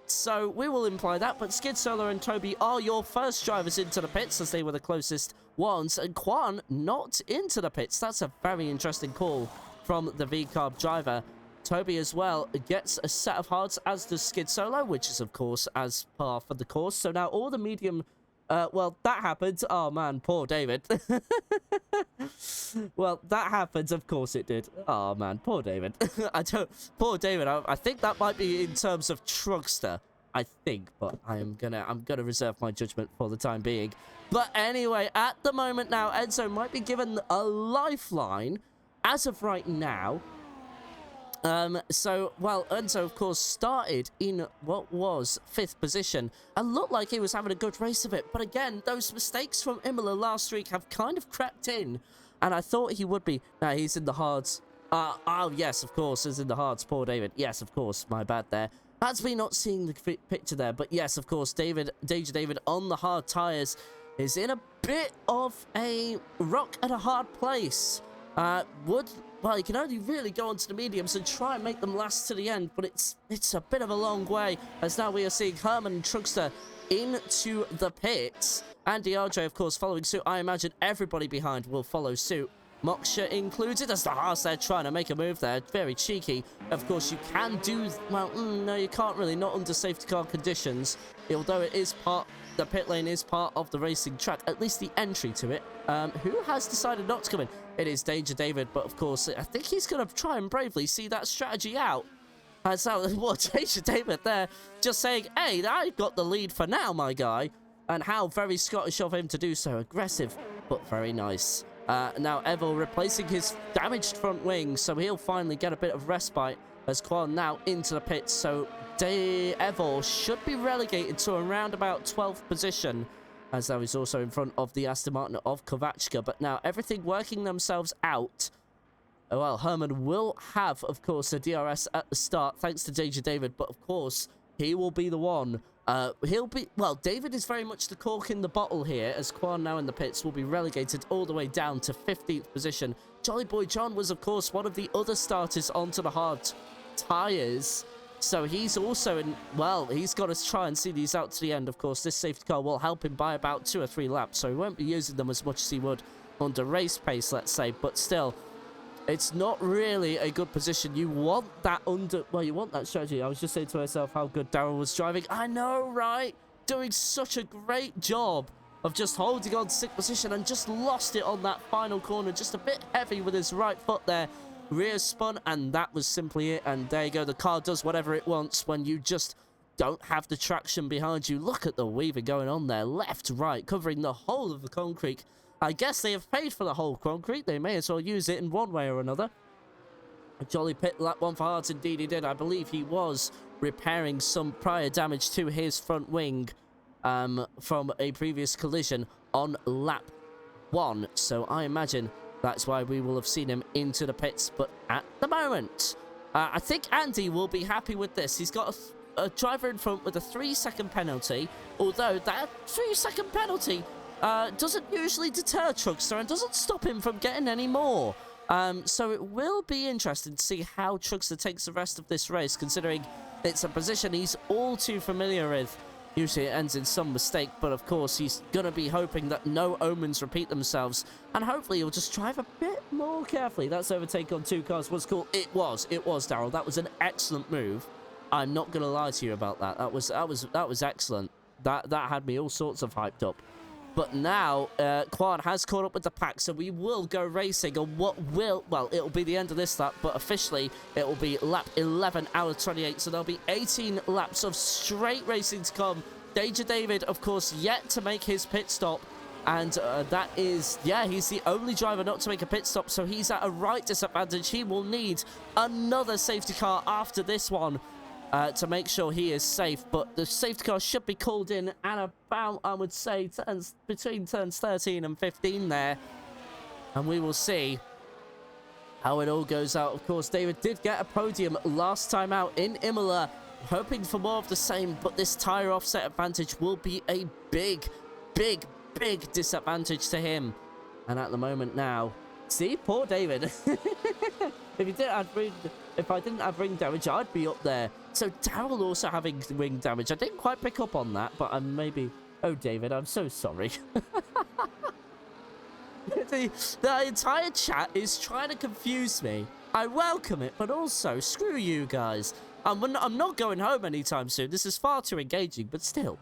So we will imply that, but Skid Solo and Toby are your first drivers into the pits, as they were the closest ones, and Quan not into the pits. That's a very interesting call from the V-Carb driver. Toby as well gets a set of hards, as does Skid Solo, which is of course as par for the course. So now all the medium Well, that happened. Oh, man, poor David. Well, that happened. Of course it did. Oh, man, poor David. Poor David. I think that might be in terms of Trugster. I think, but I'm gonna reserve my judgment for the time being. But anyway, at the moment now, Enzo might be given a lifeline as of right now. So, well, Enzo, of course, started in what was 5th position and looked like he was having a good race of it. But again, those mistakes from Imola last week have kind of crept in, and I thought he would be. Now, he's in the hards. Oh, yes, of course, he's in the hards. Poor David. Yes, of course, my bad there. That's me not seeing the picture there. But yes, of course, Danger David on the hard tyres is in a bit of a rock and a hard place. Well, you can only really go onto the mediums and try and make them last to the end, but it's a bit of a long way, as now we are seeing Herman and Trugster into the pits. And DRJ, of course, following suit. I imagine everybody behind will follow suit. Moksha included, as the Haas there trying to make a move there. Very cheeky. Of course, you can do... Well, no, you can't really, not under safety car conditions. Although it is the pit lane is part of the racing track, at least the entry to it. Who has decided not to come in? It is Danger David, but of course, I think he's going to try and bravely see that strategy out. So, what, Danger David there, just saying, hey, I've got the lead for now, my guy. And how very Scottish of him to do so. Aggressive, but very nice. Now, Evil replacing his damaged front wing, so he'll finally get a bit of respite as Quan now into the pits. So, Evil should be relegated to around about 12th position, as though he's also in front of the Aston Martin of Kovachka. But now, everything working themselves out. Well, Herman will have, of course, a DRS at the start, thanks to Danger David, but of course, he will be the one. Well, David is very much the cork in the bottle here, as Quan now in the pits will be relegated all the way down to 15th position. Jolly Boy John was, of course, one of the other starters onto the hard tyres. So he's also in, well, he's got to try and see these out to the end. Of course, this safety car will help him by about 2 or 3 laps, so he won't be using them as much as he would under race pace, let's say. But still, it's not really a good position. You want that you want that strategy. I was just saying to myself how good Darryl was driving. I know, right? Doing such a great job of just holding on to 6th position and just lost it on that final corner. Just a bit heavy with his right foot there. Rear spun, and that was simply it. And there you go. The car does whatever it wants when you just don't have the traction behind you. Look at the weaving going on there. Left, right, covering the whole of the concrete. I guess they have paid for the whole concrete. They may as well use it in one way or another. A jolly pit lap one for Hards, indeed he did. I believe he was repairing some prior damage to his front wing from a previous collision on lap 1. So I imagine that's why we will have seen him into the pits. But at the moment, I think Andy will be happy with this. He's got a driver in front with a 3-second penalty. Although that 3-second penalty doesn't usually deter Trugster and doesn't stop him from getting any more. So it will be interesting to see how Trugster takes the rest of this race, considering it's a position he's all too familiar with. Usually it ends in some mistake, but of course he's going to be hoping that no omens repeat themselves, and hopefully he'll just drive a bit more carefully. That's overtake on 2 cars was cool. It was, Darryl. That was an excellent move. I'm not going to lie to you about that. That was excellent. That had me all sorts of hyped up. But now, Quan has caught up with the pack, so we will go racing on what will... Well, it'll be the end of this lap, but officially, it will be lap 11 out of 28. So there'll be 18 laps of straight racing to come. Danger David, of course, yet to make his pit stop. And that is... Yeah, he's the only driver not to make a pit stop, so he's at a right disadvantage. He will need another safety car after this one to make sure he is safe, but the safety car should be called in at about, I would say, between turns 13 and 15 there, and we will see how it all goes out. Of course, David did get a podium last time out in Imola, hoping for more of the same, but this tyre offset advantage will be a big disadvantage to him. And at the moment now, see, poor David. If I didn't have ring damage, I'd be up there. So Darryl also having ring damage. I didn't quite pick up on that, but I'm maybe... Oh, David, I'm so sorry. The entire chat is trying to confuse me. I welcome it, but also, screw you guys. I'm not going home anytime soon. This is far too engaging, but still.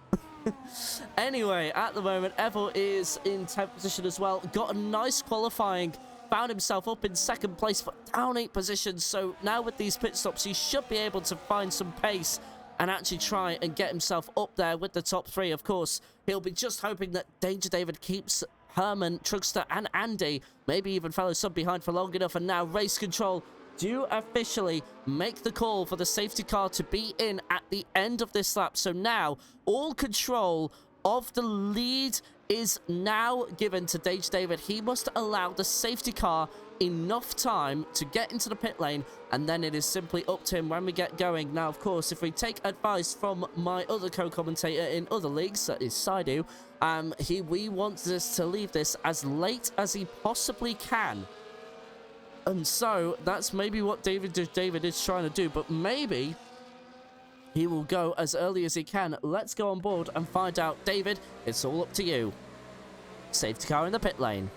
Anyway, at the moment, Evo is in 10th position as well. Got a nice qualifying. Found himself up in 2nd place, but down 8 positions. So now with these pit stops, he should be able to find some pace and actually try and get himself up there with the top 3. Of course, he'll be just hoping that Danger David keeps Herman, Trugster, and Andy, maybe even Fellow Sub behind for long enough. And now Race Control do officially make the call for the safety car to be in at the end of this lap. So now all control of the lead is now given to Danger David. He must allow the safety car enough time to get into the pit lane, and then it is simply up to him when we get going. Now, of course, if we take advice from my other co-commentator in other leagues, that is Saidu, we want us to leave this as late as he possibly can. And so that's maybe what David is trying to do, but maybe he will go as early as he can. Let's go on board and find out. David, it's all up to you. Safety car in the pit lane.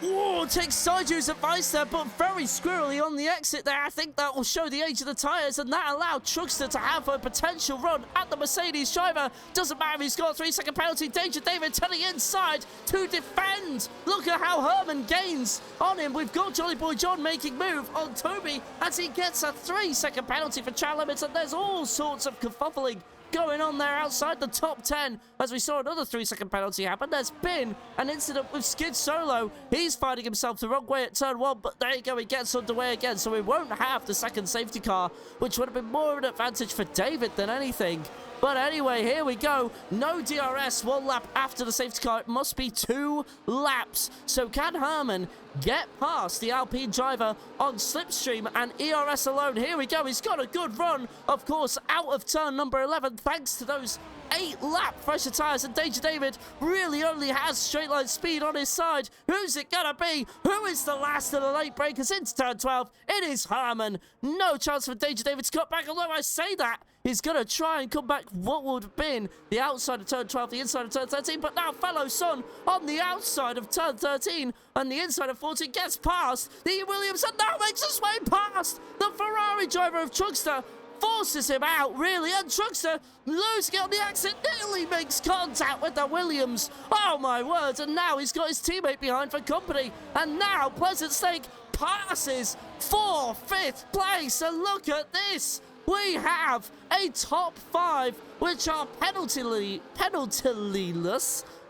Whoa, takes Saiju's advice there, but very squirrely on the exit there. I think that will show the age of the tyres, and that allowed Trugster to have a potential run at the Mercedes driver. Doesn't matter if he's got a 3-second penalty. Danger David to the inside to defend. Look at how Herman gains on him. We've got Jolly Boy John making move on Toby as he gets a 3-second penalty for child limits, and there's all sorts of kerfuffling going on there outside the top 10 as we saw another 3-second penalty happen. There's been an incident with Skid Solo. He's finding himself the wrong way at turn 1, but there you go, he gets underway again, so we won't have the second safety car, which would have been more of an advantage for David than anything. But anyway, here we go. No DRS 1 lap after the safety car. It must be 2 laps. So can Herman get past the Alpine driver on slipstream and ERS alone? Here we go. He's got a good run, of course, out of turn number 11, thanks to those 8-lap fresher tyres, and Danger David really only has straight line speed on his side. Who's it gonna be? Who is the last of the late breakers into turn 12? It is Herman. No chance for Danger David to cut back, although I say that he's gonna try and come back what would have been the outside of turn 12, the inside of turn 13, but now Fellow Son on the outside of turn 13 and the inside of 14 gets past the Williams and now makes his way past the Ferrari driver of Trugster. Forces him out, really, and Trugster, losing it on the exit, nearly makes contact with the Williams. Oh, my word, and now he's got his teammate behind for company, and now Pleasant Snake passes for 5th place, and look at this. We have a top 5, which are penaltyless.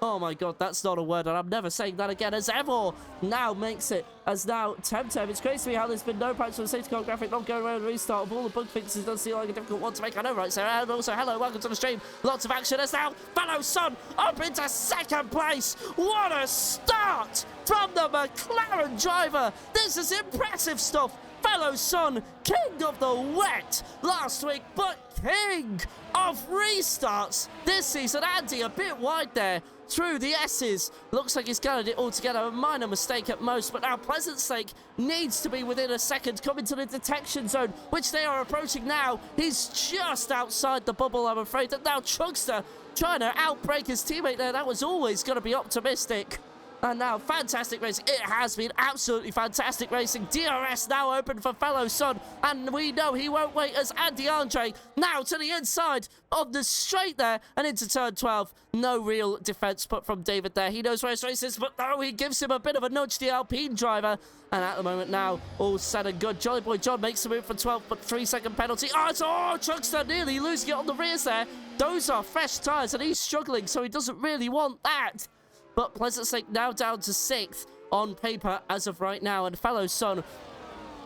Oh my god, that's not a word, and I'm never saying that again, as Evor now makes it as now Temtem. It's crazy to me how there's been no patch for the safety car graphic not going around the restart of all the bug fixes. It does seem like a difficult one to make. I know, right, Sarah? And also, hello, welcome to the stream. Lots of action as now Fellow Son up into 2nd place. What a start from the McLaren driver. This is impressive stuff. Fellow Son, king of the wet last week, but king of restarts this season. Andy a bit wide there through the S's. Looks like he's gathered it all together. A minor mistake at most, but now Pleasant Snake needs to be within a second, coming to the detection zone, which they are approaching now. He's just outside the bubble, I'm afraid. And now Trugster trying to outbreak his teammate there. That was always going to be optimistic. And now, fantastic racing. It has been absolutely fantastic racing. DRS now open for Fellow Son. And we know he won't wait as Andy Andre now to the inside of the straight there and into turn 12. No real defense put from David there. He knows where his race is, but no, he gives him a bit of a nudge, the Alpine driver. And at the moment now, all said and good. Jolly Boy John makes the move for 12, but 3-second penalty. Oh, it's Trugster nearly losing it on the rears there. Those are fresh tyres, and he's struggling, so he doesn't really want that. But Pleasant Snake now down to 6th on paper as of right now. And Fellow Son,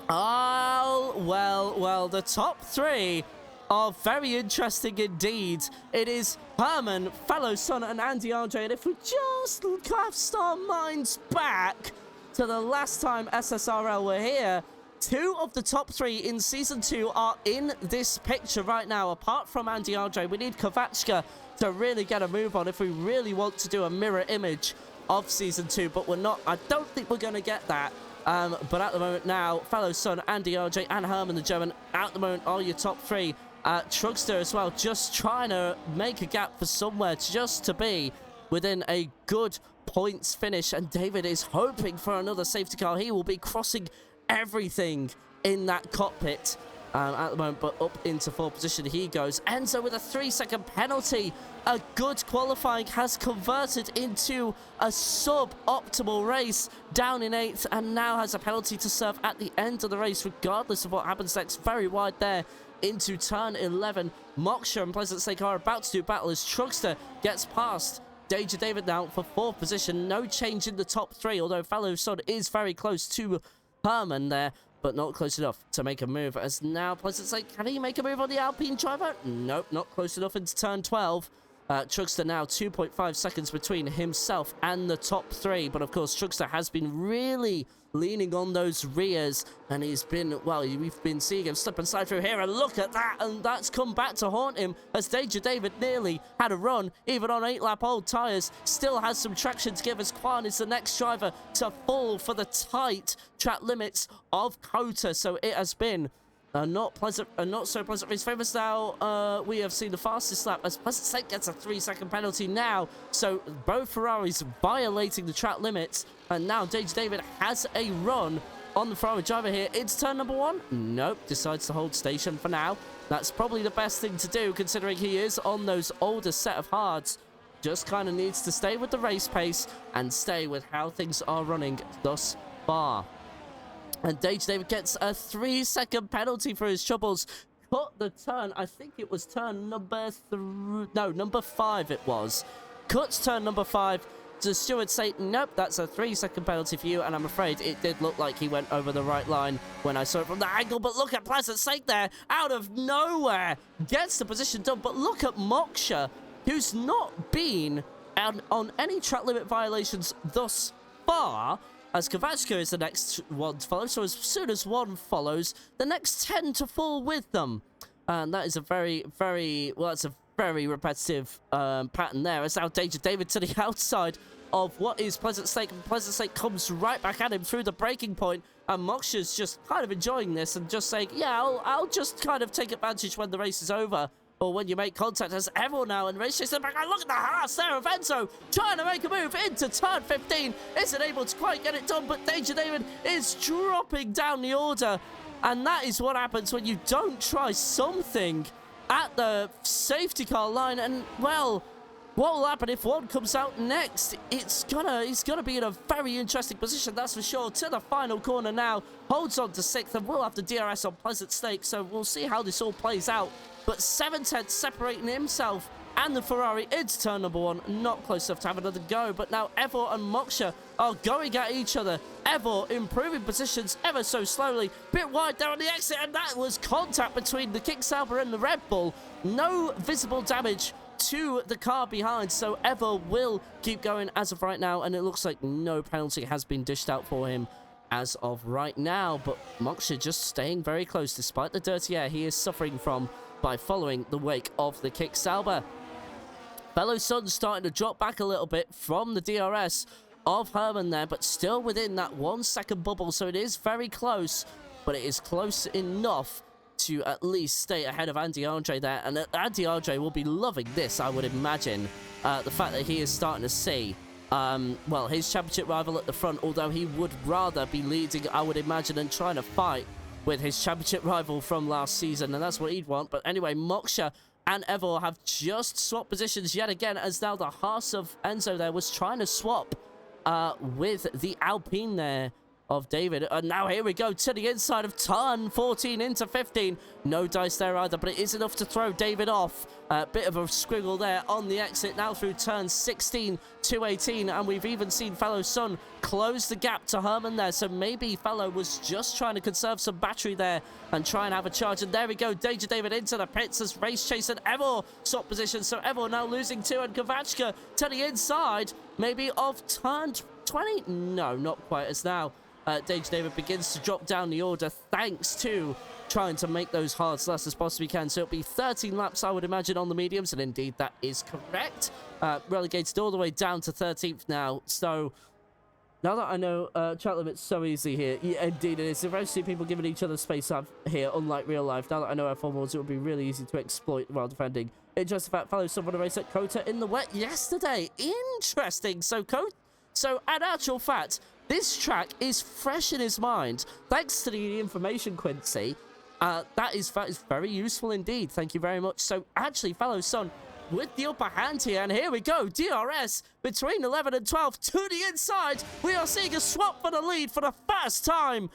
oh, well, the top 3 are very interesting indeed. It is Herman, Fellow Son, and Andy Andre. And if we just cast our minds back to the last time SSRL were here, 2 of the top 3 in Season 2 are in this picture right now. Apart from Andy Andre, we need Kovachka to really get a move on if we really want to do a mirror image of Season 2, but we're not. I don't think we're going to get that. But at the moment now, Fellow Son, Andy RJ, and Herman the German, at the moment are your top 3. Trugster as well, just trying to make a gap for somewhere just to be within a good points finish. And David is hoping for another safety car. He will be crossing everything in that cockpit at the moment, but up into 4th position he goes. Enzo with a 3-second penalty. A good qualifying has converted into a sub-optimal race, down in 8th, and now has a penalty to serve at the end of the race, regardless of what happens next. Very wide there into turn 11. Moksha and Pleasant Stake are about to do battle as Trugster gets past Danger David now for 4th position. No change in the top 3, although Fellow Son is very close to Herman there, but not close enough to make a move. As now Pleasant Stake, can he make a move on the Alpine driver? Nope, not close enough into turn 12. Trugster now 2.5 seconds between himself and the top 3, but of course Trugster has been really leaning on those rears, and he's been, well, we've been seeing him slip and slide through here, and look at that, and that's come back to haunt him as Danger David nearly had a run, even on 8-lap old tyres. Still has some traction to give as Kwan is the next driver to fall for the tight track limits of Kota. So it has been not so pleasant race. Famous now, we have seen the fastest lap as Pleasant Stake gets a 3-second penalty now. So both Ferraris violating the track limits, and now Danger David has a run on the Ferrari driver here. It's turn number 1. Nope, decides to hold station for now. That's probably the best thing to do, considering he is on those older set of hards. Just kind of needs to stay with the race pace and stay with how things are running thus far. And Danger David gets a 3-second penalty for his troubles. Cut the turn, I think it was turn number 5 it was. Cuts turn number 5. Does Stewart say, nope, that's a 3-second penalty for you? And I'm afraid it did look like he went over the right line when I saw it from the angle. But look at Pleasant Stake there, out of nowhere. Gets the position done, but look at Moksha, who's not been on any track limit violations thus far, as Kovachka is the next one to follow. So as soon as one follows, the next 10 to fall with them. And that is a very, very, well, it's a very repetitive pattern there. As now Danger David to the outside of what is Pleasant Stake, and Pleasant Stake comes right back at him through the braking point, and Moksha's just kind of enjoying this and just saying, yeah, I'll just kind of take advantage when the race is over, or when you make contact. As everyone now and race chasing back, and look at the harness there of Enzo trying to make a move into turn 15, isn't able to quite get it done, but Danger David is dropping down the order, and that is what happens when you don't try something at the safety car line. And well, what will happen if one comes out next? He's gonna be in a very interesting position, that's for sure. To the final corner now, holds on to 6th, and we'll have the DRS on Pleasant Stake, so we'll see how this all plays out. But 7/10 separating himself and the Ferrari into turn number 1. Not close enough to have another go, but now Evor and Moksha are going at each other. Evor improving positions ever so slowly. Bit wide there on the exit, and that was contact between the King Sauber and the Red Bull. No visible damage to the car behind, so Evor will keep going as of right now, and it looks like no penalty has been dished out for him as of right now. But Moksha just staying very close despite the dirty air he is suffering from by following the wake of the Kick Sauber. Fellow Son starting to drop back a little bit from the DRS of Herman there, but still within that 1 second bubble, so it is very close, but it is close enough to at least stay ahead of Andy Andre there. And Andy Andre will be loving this, I would imagine, the fact that he is starting to see well, his championship rival at the front, although he would rather be leading, I would imagine, and trying to fight with his championship rival from last season, and that's what he'd want. But anyway, Moksha and Evor have just swapped positions yet again, as now the Haas of Enzo there was trying to swap with the Alpine there of David. And now here we go to the inside of turn 14 into 15. No dice there either, but it is enough to throw David off. Bit of a squiggle there on the exit now through turn 16 to 18. And we've even seen Fellow Son close the gap to Herman there. So maybe Fellow was just trying to conserve some battery there and try and have a charge. And there we go. Danger David into the pits as Race Chase and Evor swap position. So Evor now losing 2, and Kovachka to the inside, maybe of turn 20. No, not quite, as now Danger David begins to drop down the order thanks to trying to make those hards last as possibly can. So it'll be 13 laps, I would imagine, on the mediums, and indeed that is correct. Relegated all the way down to 13th now. So Now that I know chat limit's so easy here, yeah, indeed it is. If I see people giving each other space up here, unlike real life, now that I know F1 modes, it would be really easy to exploit while defending. Interesting fact, fellow someone a race at Kota in the wet yesterday. Interesting. So, in actual fact, this track is fresh in his mind. Thanks to the information, Quincy. That is very useful indeed. Thank you very much. So, actually, fellow son, with the upper hand here, and here we go, DRS between 11 and 12 to the inside. We are seeing a swap for the lead for the first time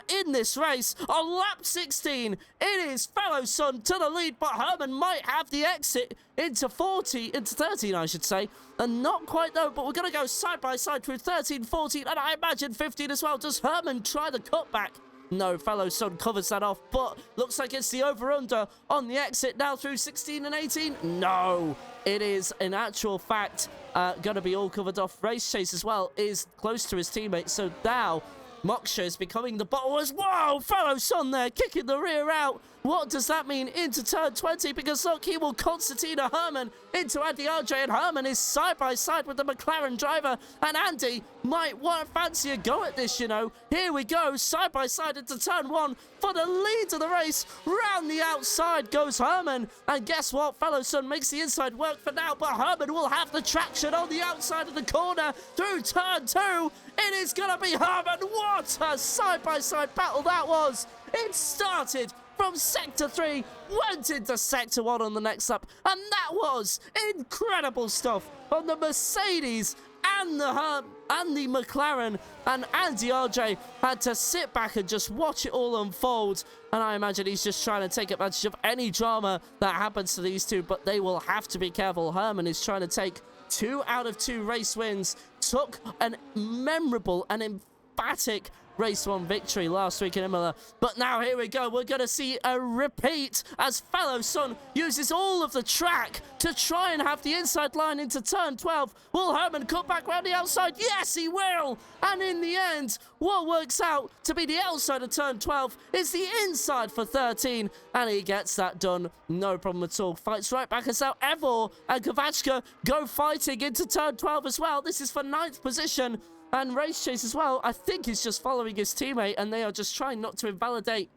in this race on lap 16. It is fellow son to the lead, but Herman might have the exit into 13, I should say, and not quite though, but we're going to go side by side through 13, 14, and I imagine 15 as well. Does Herman try the cutback? No, fellow son covers that off, but looks like it's the over-under on the exit now through 16 and 18. No, it is in actual fact going to be all covered off. Race Chase as well is close to his teammate, so now Moksha is becoming the bottle as whoa, fellow son there kicking the rear out. What does that mean into turn 20? Because look, he will concertina Herman into Andy RJ, and Herman is side by side with the McLaren driver, and Andy might want to fancy a go at this, you know. Here we go, side by side into turn 1 for the lead of the race. Round the outside goes Herman, and guess what? Fellow son makes the inside work for now, but Herman will have the traction on the outside of the corner through turn 2. It is going to be Herman. What a side-by-side battle that was. It started from Sector 3, went into Sector 1 on the next lap, and that was incredible stuff on the Mercedes and the McLaren, and Andy RJ had to sit back and just watch it all unfold, and I imagine he's just trying to take advantage of any drama that happens to these two, but they will have to be careful. Herman is trying to take 2 out of 2 race wins, took an memorable and emphatic race 1 victory last week in Imola, but now here we go, we're going to see a repeat as fellow son uses all of the track to try and have the inside line into turn 12. Will Herman cut back around the outside? Yes, he will! And in the end, what works out to be the outside of turn 12 is the inside for 13, and he gets that done, no problem at all. Fights right back as now Evor and Kovachka go fighting into turn 12 as well. This is for 9th position. And Race Chase as well, I think he's just following his teammate, and they are just trying not to invalidate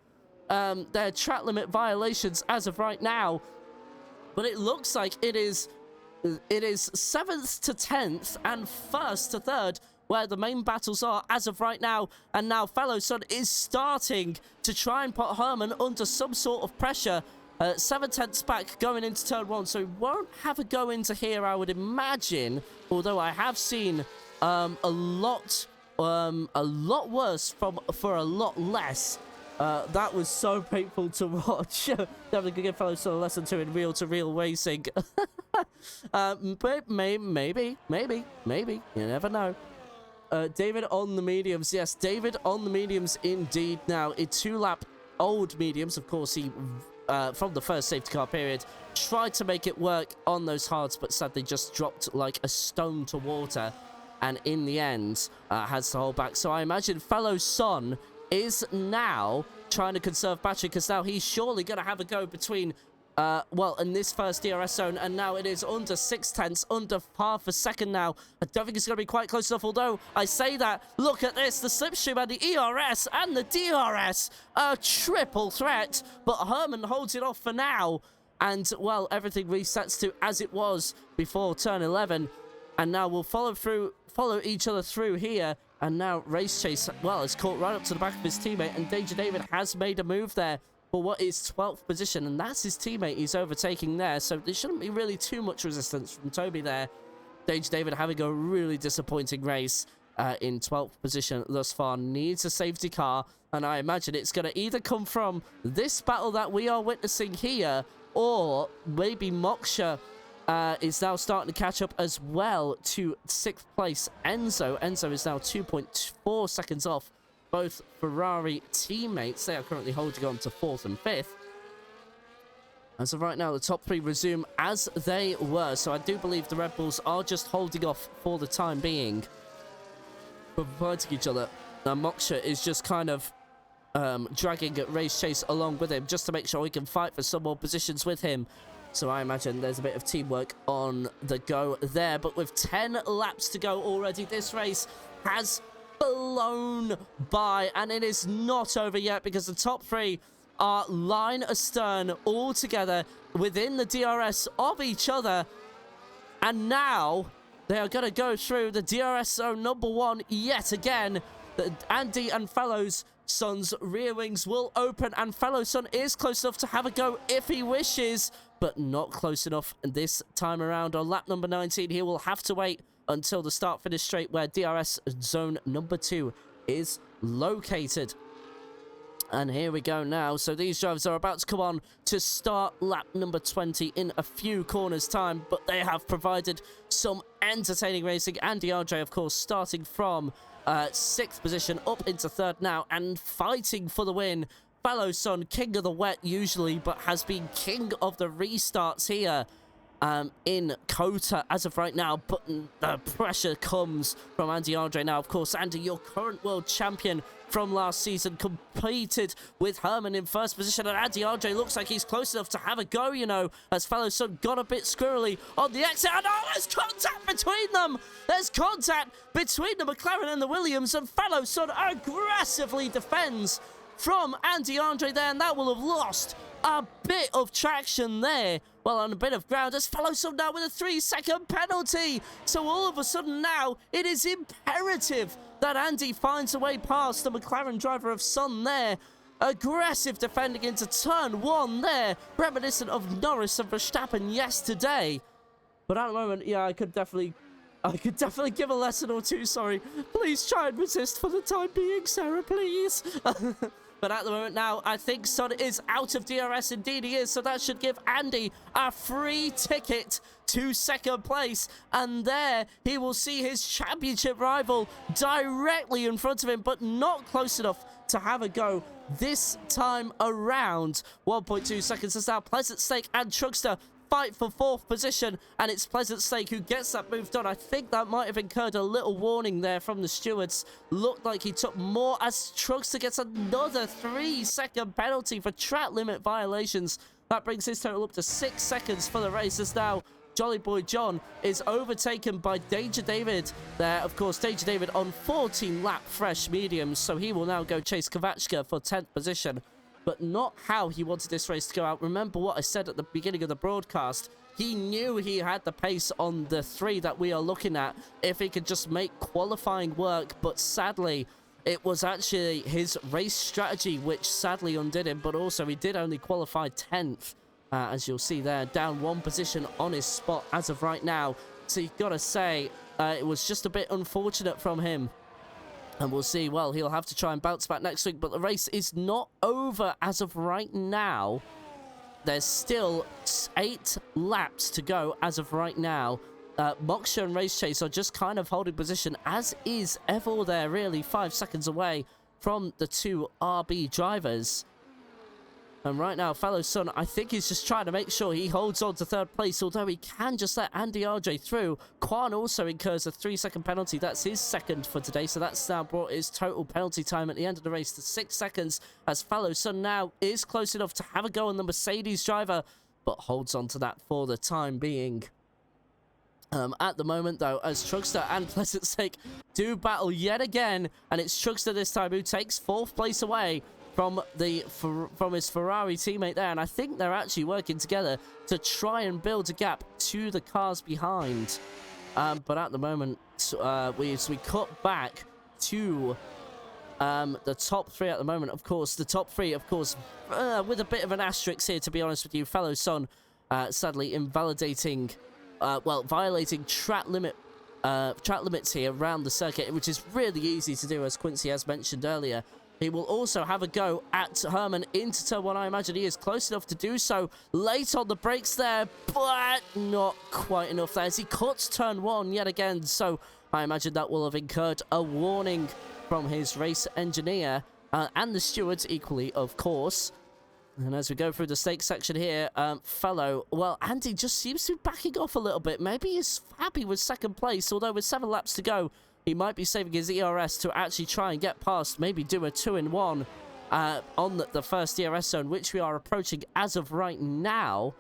their track limit violations as of right now. But it looks like it is 7th to 10th and 1st to 3rd where the main battles are as of right now. And now fellow son is starting to try and put Herman under some sort of pressure. 7/10ths back going into turn 1, so he won't have a go into here, I would imagine, although I have seen a lot worse for a lot less. That was so painful to watch. Definitely could give fellow son a lesson to in reel-to-reel racing. But maybe, you never know. David on the mediums. Yes, David on the mediums indeed. Now, in 2-lap old mediums, of course, he, from the first safety car period, tried to make it work on those hards, but sadly just dropped like a stone to water. And in the end, has to hold back. So I imagine fellow son is now trying to conserve battery, because now he's surely going to have a go between, well, in this first DRS zone, and now it is under 6/10ths, under half a second now. I don't think it's going to be quite close enough, although I say that, look at this, the slipstream and the ERS and the DRS, a triple threat, but Herman holds it off for now, and, well, everything resets to as it was before turn 11, and now we'll follow each other through here. And now Race Chase, well, is caught right up to the back of his teammate, and Danger David has made a move there for what is 12th position, and that's his teammate he's overtaking there, so there shouldn't be really too much resistance from Toby there. Danger David having a really disappointing race in 12th position thus far, needs a safety car, and I imagine it's going to either come from this battle that we are witnessing here, or maybe Moksha is now starting to catch up as well to 6th place Enzo. Enzo is now 2.4 seconds off both Ferrari teammates. They are currently holding on to 4th and 5th. As of right now, the top 3 resume as they were. So I do believe the Red Bulls are just holding off for the time being, fighting each other. Now Moksha is just kind of dragging Race Chase along with him just to make sure he can fight for some more positions with him. So I imagine there's a bit of teamwork on the go there. But with 10 laps to go already, this race has blown by, and it is not over yet because the top three are line astern all together within the DRS of each other, and now they are going to go through the DRS zone number 1 yet again. Andy and Fellow's Son's rear wings will open, and Fellow Son is close enough to have a go if he wishes, but not close enough this time around. On lap number 19, he will have to wait until the start-finish straight where DRS zone number 2 is located. And here we go now. So these drivers are about to come on to start lap number 20 in a few corners time, but they have provided some entertaining racing. Andy Andre, of course, starting from 6th position up into 3rd now and fighting for the win. Fellow Son, king of the wet usually, but has been king of the restarts here in Kota as of right now. But the pressure comes from Andy Andre now. Of course, Andy, your current world champion from last season, competed with Herman in 1st position, and Andy Andre looks like he's close enough to have a go, you know, as Fellow Son got a bit squirrely on the exit, and oh, there's contact between them! There's contact between the McLaren and the Williams, and Fellow Son aggressively defends from Andy Andre there, and that will have lost a bit of traction there. Well, on a bit of ground, as Fellow Son now with a 3-second penalty. So all of a sudden now, it is imperative that Andy finds a way past the McLaren driver of Son there. Aggressive defending into turn 1 there, reminiscent of Norris and Verstappen yesterday. But at the moment, yeah, I could definitely give a lesson or two, sorry. Please try and resist for the time being, Sarah, please. But at the moment now, I think Son is out of DRS. Indeed he is, so that should give Andy a free ticket to 2nd place. And there he will see his championship rival directly in front of him, but not close enough to have a go this time around. 1.2 seconds is now Pleasant Stake and Truckster fight for 4th position, and it's Pleasant Stake who gets that move done. I think that might have incurred a little warning there from the stewards. Looked like he took more as Truckster gets another 3-second penalty for track limit violations. That brings his total up to 6 seconds for the race, as now Jolly Boy John is overtaken by Danger David there. Of course, Danger David on 14-lap fresh mediums, so he will now go chase Kovachka for 10th position. But not how he wanted this race to go out. Remember what I said at the beginning of the broadcast. He knew he had the pace on the 3 that we are looking at if he could just make qualifying work. But sadly, it was actually his race strategy which sadly undid him. But also, he did only qualify 10th. As you'll see there, down 1 position on his spot as of right now. So you've got to say, it was just a bit unfortunate from him. And we'll see. Well, he'll have to try and bounce back next week. But the race is not over as of right now. There's still 8 laps to go as of right now. Moksha and Race Chase are just kind of holding position, as is Evil there, really 5 seconds away from the 2 RB drivers. And right now, Fellow Son, I think he's just trying to make sure he holds on to 3rd place, although he can just let Andy RJ through. Kwan also incurs a 3-second penalty. That's his 2nd for today, so that's now brought his total penalty time at the end of the race to 6 seconds, as Fellow Son now is close enough to have a go on the Mercedes driver, but holds on to that for the time being. At the moment, though, as Truckster and Pleasant Stake do battle yet again, and it's Truckster this time who takes 4th place away from his Ferrari teammate there, and I think they're actually working together to try and build a gap to the cars behind. But at the moment, we cut back to the top 3 at the moment. Of course, the top 3, of course, with a bit of an asterisk here, to be honest with you. Fellow Son, sadly invalidating, violating track limits here around the circuit, which is really easy to do, as Quincy has mentioned earlier. He will also have a go at Herman into turn 1. I imagine he is close enough to do so. Late on the brakes there, but not quite enough there as he cuts turn 1 yet again. So I imagine that will have incurred a warning from his race engineer and the stewards equally, of course. And as we go through the stake section here, Andy just seems to be backing off a little bit. Maybe he's happy with 2nd place, although with 7 laps to go, he might be saving his ERS to actually try and get past, maybe do a 2-in-1 on the 1st ERS zone, which we are approaching as of right now.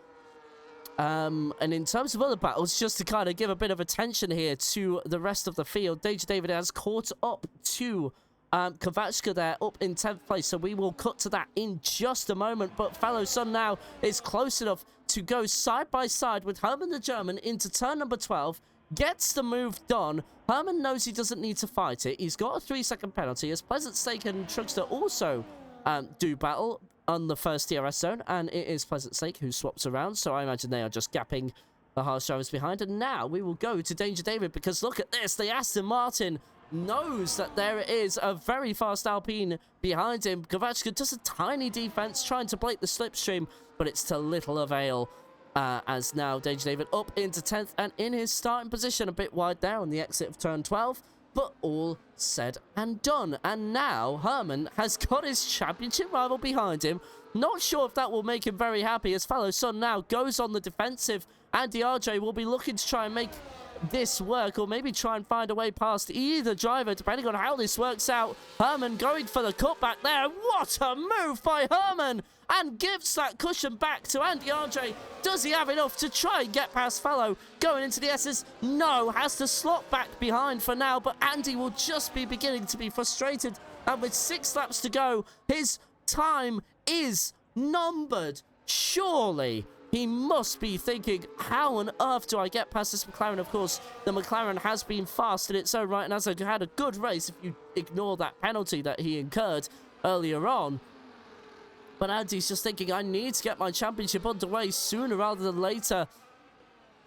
And in terms of other battles, just to kind of give a bit of attention here to the rest of the field, Danger David has caught up to Kovachka there, up in 10th place, so we will cut to that in just a moment. But Fellow Sun now is close enough to go side by side with Herman the German into turn number 12, gets the move done. Herman knows he doesn't need to fight it. He's got a 3-second penalty, as Pleasant Stake and Trugster also do battle on the first DRS zone, and it is Pleasant Stake who swaps around, so I imagine they are just gapping the harsh drivers behind. And now we will go to Danger David, because look at this, the Aston Martin knows that there is a very fast Alpine behind him. Kovachka does a tiny defense trying to break the slipstream, but it's to little avail, as now Danger David up into 10th and in his starting position, a bit wide there on the exit of turn 12. But all said and done. And now Herman has got his championship rival behind him. Not sure if that will make him very happy, as Fellow Sun now goes on the defensive. Andy RJ will be looking to try and make this work, or maybe try and find a way past either driver, depending on how this works out. Herman going for the cutback there. What a move by Herman! And gives that cushion back to Andy RJ. Does he have enough to try and get past Fellow? Going into the S's? No, has to slot back behind for now, but Andy will just be beginning to be frustrated. And with 6 laps to go, his time is numbered. Surely he must be thinking, how on earth do I get past this McLaren? Of course, the McLaren has been fast in its own right and has had a good race if you ignore that penalty that he incurred earlier on. But Andy's just thinking, I need to get my championship underway sooner rather than later.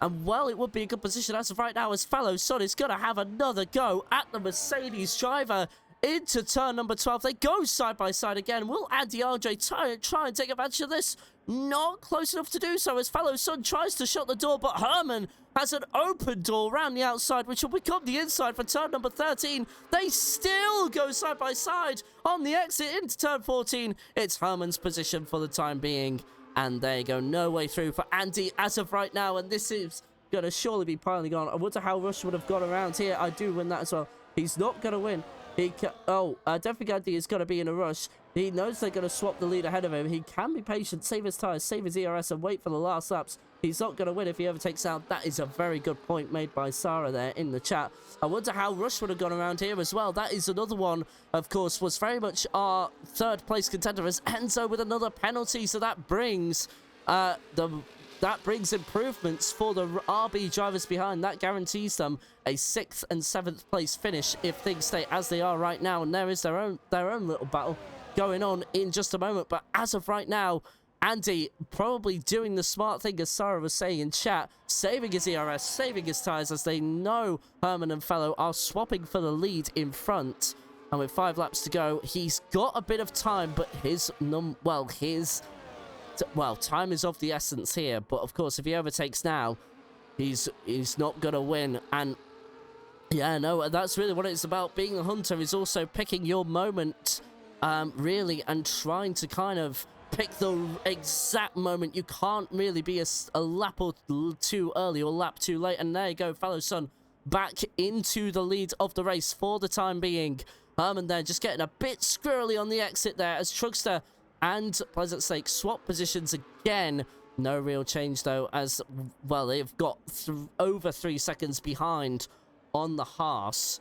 And, well, it would be a good position as of right now, as Fellow Sun is going to have another go at the Mercedes driver into turn number 12. They go side by side again. Will Andy RJ try and take advantage of this? Not close enough to do so, as Fellow Sun tries to shut the door, but Herman has an open door around the outside, which will become the inside for turn number 13. They still go side by side on the exit into turn 14. It's Herman's position for the time being, and there you go, no way through for Andy as of right now, and this is going to surely be piling on. I wonder how Rush would have got around here. I do win that as well. He's not going to win. I don't think Andy is going to be in a rush. He knows they're going to swap the lead ahead of him. He can be patient, save his tyres, save his ERS, and wait for the last laps. He's not going to win if he overtakes out. That is a very good point made by Sarah there in the chat. I wonder how Rush would have gone around here as well. That is another one, of course, was very much our third place contender as Enzo with another penalty. So that brings improvements for the RB drivers behind. That guarantees them a 6th and 7th place finish if things stay as they are right now. And there is their own little battle going on in just a moment. But as of right now, Andy probably doing the smart thing, as Sarah was saying in chat, saving his ERS, saving his tyres, as they know Herman and Fellow are swapping for the lead in front. And with 5 laps to go, he's got a bit of time, but time is of the essence here. But of course, if he overtakes now, he's not gonna win. And yeah, no, that's really what it's about. Being a hunter is also picking your moment, really, and trying to kind of pick the exact moment. You can't really be a lap or too early or lap too late. And there you go, Fellow Sun back into the lead of the race for the time being. Herman there just getting a bit squirrely on the exit there, as Trugster and Pleasant Stake swap positions again. No real change, though, as, well, they've got over 3 seconds behind on the Haas.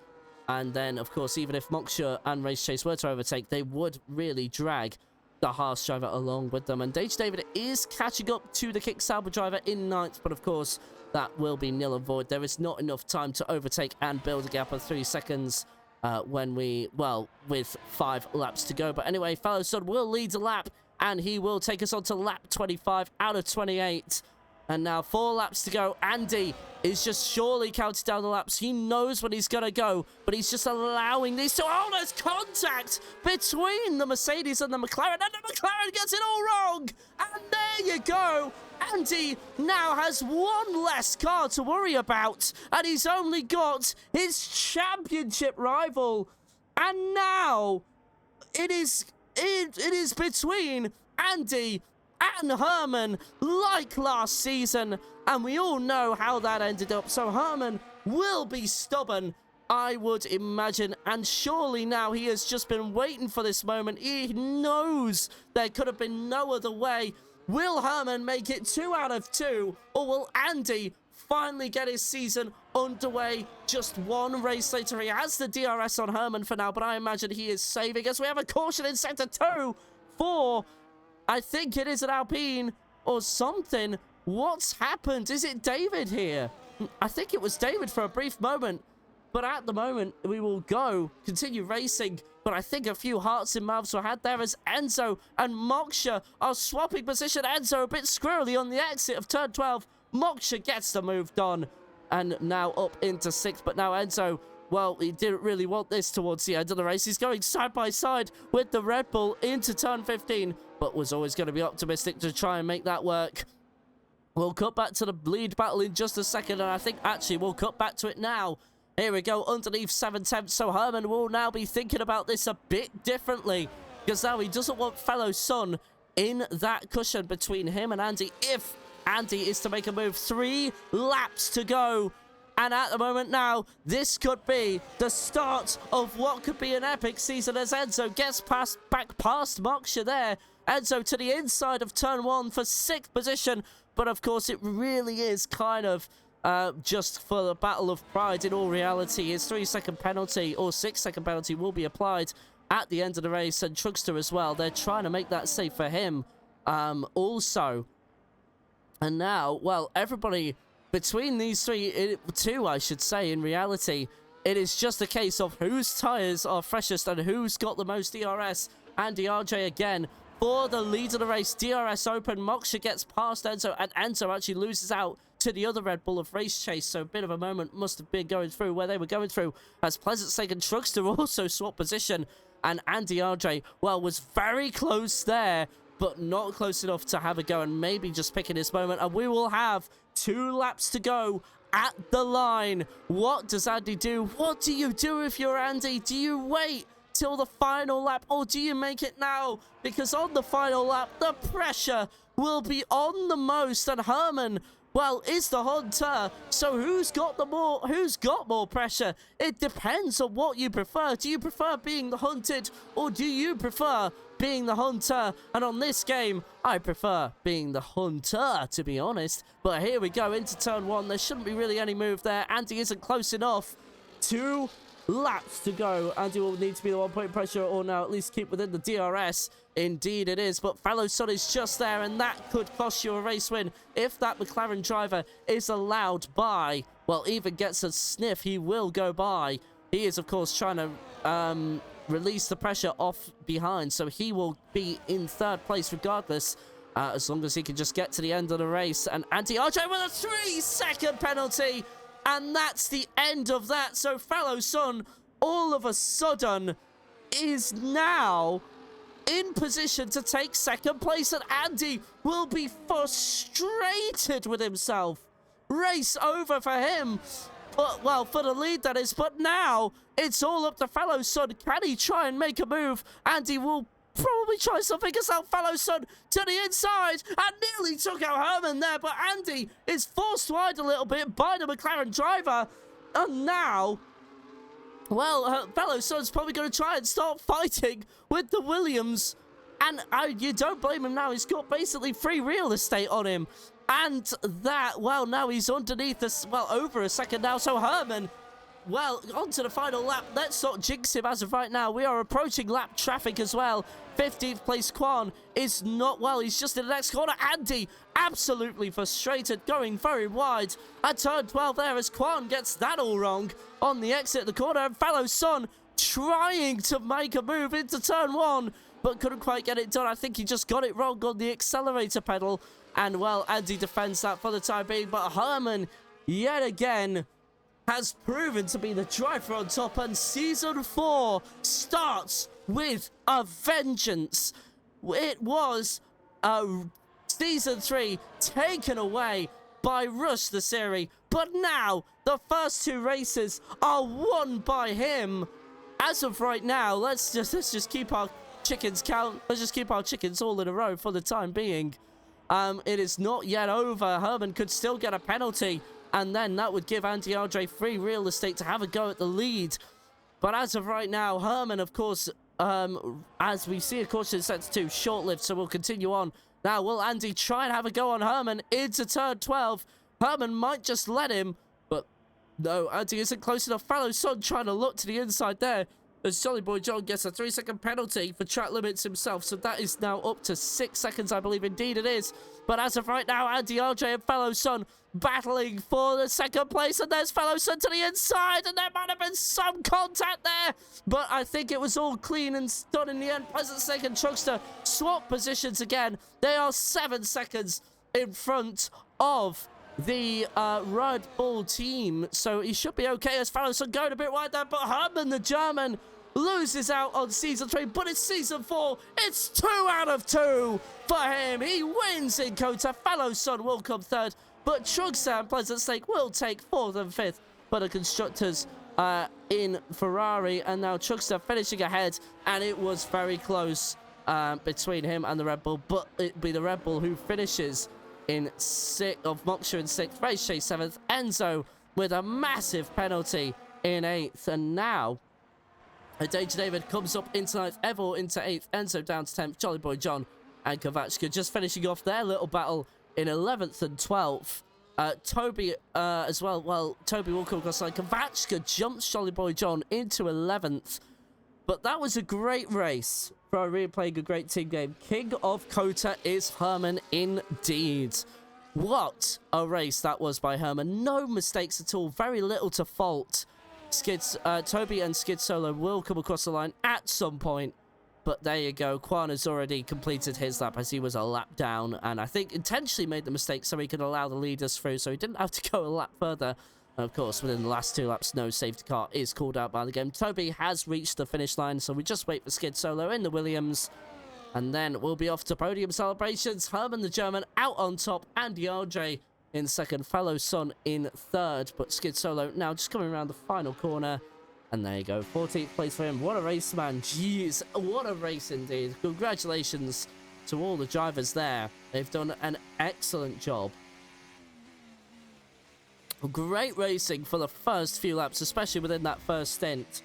And then, of course, even if Moksha and Race Chase were to overtake, they would really drag the Haas driver along with them. And Danger David is catching up to the Kick Sauber driver in 9th, but of course, that will be nil and void. There is not enough time to overtake and build a gap of 3 seconds with 5 laps to go. But anyway, Fellow Sun will lead a lap, and he will take us on to lap 25 out of 28. And now 4 laps to go. Andy is just surely counting down the laps. He knows when he's going to go, but he's just allowing these to... Oh, there's contact between the Mercedes and the McLaren, and the McLaren gets it all wrong. And there you go. Andy now has 1 less car to worry about, and he's only got his championship rival. And now it is between Andy and Herman, like last season, and we all know how that ended up. So Herman will be stubborn, I would imagine, and surely now he has just been waiting for this moment. He knows there could have been no other way. Will Herman make it 2 out of 2, or will Andy finally get his season underway? Just one race later. He has the DRS on Herman for now, but I imagine he is saving as we have a caution in sector 2 for, I think it is an Alpine or something. What's happened? Is it David here? I think it was David for a brief moment, but at the moment we will continue racing. But I think a few hearts and mouths were had there as Enzo and Moksha are swapping position. Enzo a bit squirrely on the exit of turn 12. Moksha gets the move done and now up into 6th. But now Enzo, well, he didn't really want this towards the end of the race. He's going side by side with the Red Bull into turn 15, but was always going to be optimistic to try and make that work. We'll cut back to the lead battle in just a second, and I think actually we'll cut back to it now. Here we go, underneath 7/10, so Herman will now be thinking about this a bit differently, because now he doesn't want fellow son in that cushion between him and Andy. If Andy is to make a move, 3 laps to go, and at the moment now, this could be the start of what could be an epic season as Enzo gets back past Moksha there. Enzo to the inside of turn 1 for 6th position, but of course it really is kind of just for the battle of pride. In all reality, his 3-second penalty or 6-second penalty will be applied at the end of the race, and Truckster as well. They're trying to make that safe for him also. And now, well, everybody between these two, I should say, in reality, it is just a case of whose tyres are freshest and who's got the most DRS. Andy RJ again for the lead of the race. DRS open. Moksha gets past Enzo, and Enzo actually loses out to the other Red Bull of Race Chase. So a bit of a moment must have been going through where they were going through as Pleasant Snake and Truckster also swap position. And Andy RJ, well, was very close there, but not close enough to have a go and maybe just picking this moment. And we will have 2 laps to go at the line. What does Andy do? What do you do if you're Andy? Do you wait till the final lap, or do you make it now? Because on the final lap, the pressure will be on the most, and Herman, well, is the hunter. So who's got more pressure? It depends on what you prefer. Do you prefer being the hunted, or do you prefer being the hunter? And on this game, I prefer being the hunter, to be honest. But here we go into turn 1. There shouldn't be really any move there. Andy isn't close enough. 2 laps to go. Andy will need to be the 1-point pressure, or now at least keep within the DRS. Indeed it is, but fellow son is just there, and that could cost you a race win if that McLaren driver is allowed by, well, even gets a sniff, he will go by. He is, of course, trying to release the pressure off behind, so he will be in 3rd place regardless, as long as he can just get to the end of the race. And Andy RJ with a 3-second penalty, and that's the end of that. So fellow son, all of a sudden, is now in position to take 2nd place, and Andy will be frustrated with himself. Race over for him. But, well, for the lead, that is. But now, it's all up to fellow son. Can he try and make a move? Andy will probably try something as out fellow son to the inside, and nearly took out Herman there, but Andy is forced wide a little bit by the McLaren driver. And now, well, fellow son's probably going to try and start fighting with the Williams, and you don't blame him now. He's got basically free real estate on him. And that, well, now he's underneath us, well, over a second now. So Herman, well, on to the final lap. Let's not jinx him as of right now. We are approaching lap traffic as well. 15th place Quan is not, well, he's just in the next corner. Andy, absolutely frustrated, going very wide at turn 12 there as Quan gets that all wrong on the exit of the corner. And fellow son trying to make a move into turn 1, but couldn't quite get it done. I think he just got it wrong on the accelerator pedal. And, well, Andy defends that for the time being. But Herman, yet again, has proven to be the driver on top. And Season 4 starts with a vengeance. It was Season 3 taken away by Rush the Siri. But now, the first 2 races are won by him. As of right now, let's just keep our chickens count. Let's just keep our chickens all in a row for the time being. It is not yet over. Herman could still get a penalty, and then that would give Andy RJ free real estate to have a go at the lead. But as of right now, Herman, of course, as we see, of course, in sector 2, short-lived, so we'll continue on Now, will Andy try and have a go on Herman into turn 12? Herman might just let him, but no, Andy isn't close enough. Fellow Son trying to look to the inside there. As Jolly Boy John gets a 3-second penalty for track limits himself. So that is now up to 6 seconds, I believe. Indeed it is. But as of right now, Andy RJ and Fellow Son battling for the second place. And there's Fellow Son to the inside. And there might have been some contact there. But I think it was all clean and done in the end. Pleasant Snake and Truckster swap positions again. They are 7 seconds in front of the Red Bull team, so he should be okay as Fallonson going a bit wide there, but Herman the German loses out on season 3, but it's season 4. It's 2 out of 2 for him. He wins in Kota. Fallonson will come 3rd, but Trugster and Pleasant Snake will take 4th and 5th for the constructors in Ferrari, and now Trugster finishing ahead, and it was very close between him and the Red Bull, but it'd be the Red Bull who finishes in 6th, of Moksha in 6th, Race Chase 7th, Enzo with a massive penalty in 8th, and now Danger David comes up into 9th, Evil into 8th, Enzo down to 10th, Jolly Boy John and Kovachka just finishing off their little battle in 11th and 12th. Toby as well, Toby will come across the line. Kovachka jumps Jolly Boy John into 11th, but that was a great race. Ferrari playing a great team game. King of Kota is Herman indeed. What a race that was by Herman. No mistakes at all. Very little to fault. Toby and Skid Solo will come across the line at some point. But there you go. Kwan has already completed his lap as he was a lap down. And I think intentionally made the mistake so he could allow the leaders through. So he didn't have to go a lap further. Of course, within the last 2 laps, no safety car is called out by the game. Toby has reached the finish line, so we just wait for Skid Solo in the Williams. And then we'll be off to podium celebrations. Herman the German out on top, Andy RJ in 2nd, Fellow Son in 3rd. But Skid Solo now just coming around the final corner. And there you go, 14th place for him. What a race, man. Jeez, what a race indeed. Congratulations to all the drivers there. They've done an excellent job. Great racing for the first few laps, especially within that first stint.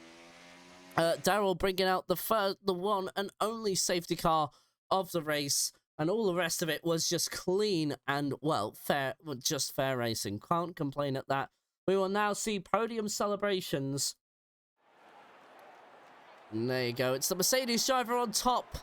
Daryl bringing out the one and only safety car of the race, and all the rest of it was just clean and, well, fair, just fair racing. Can't complain at that. We will now see podium celebrations. And there you go. It's the Mercedes driver on top.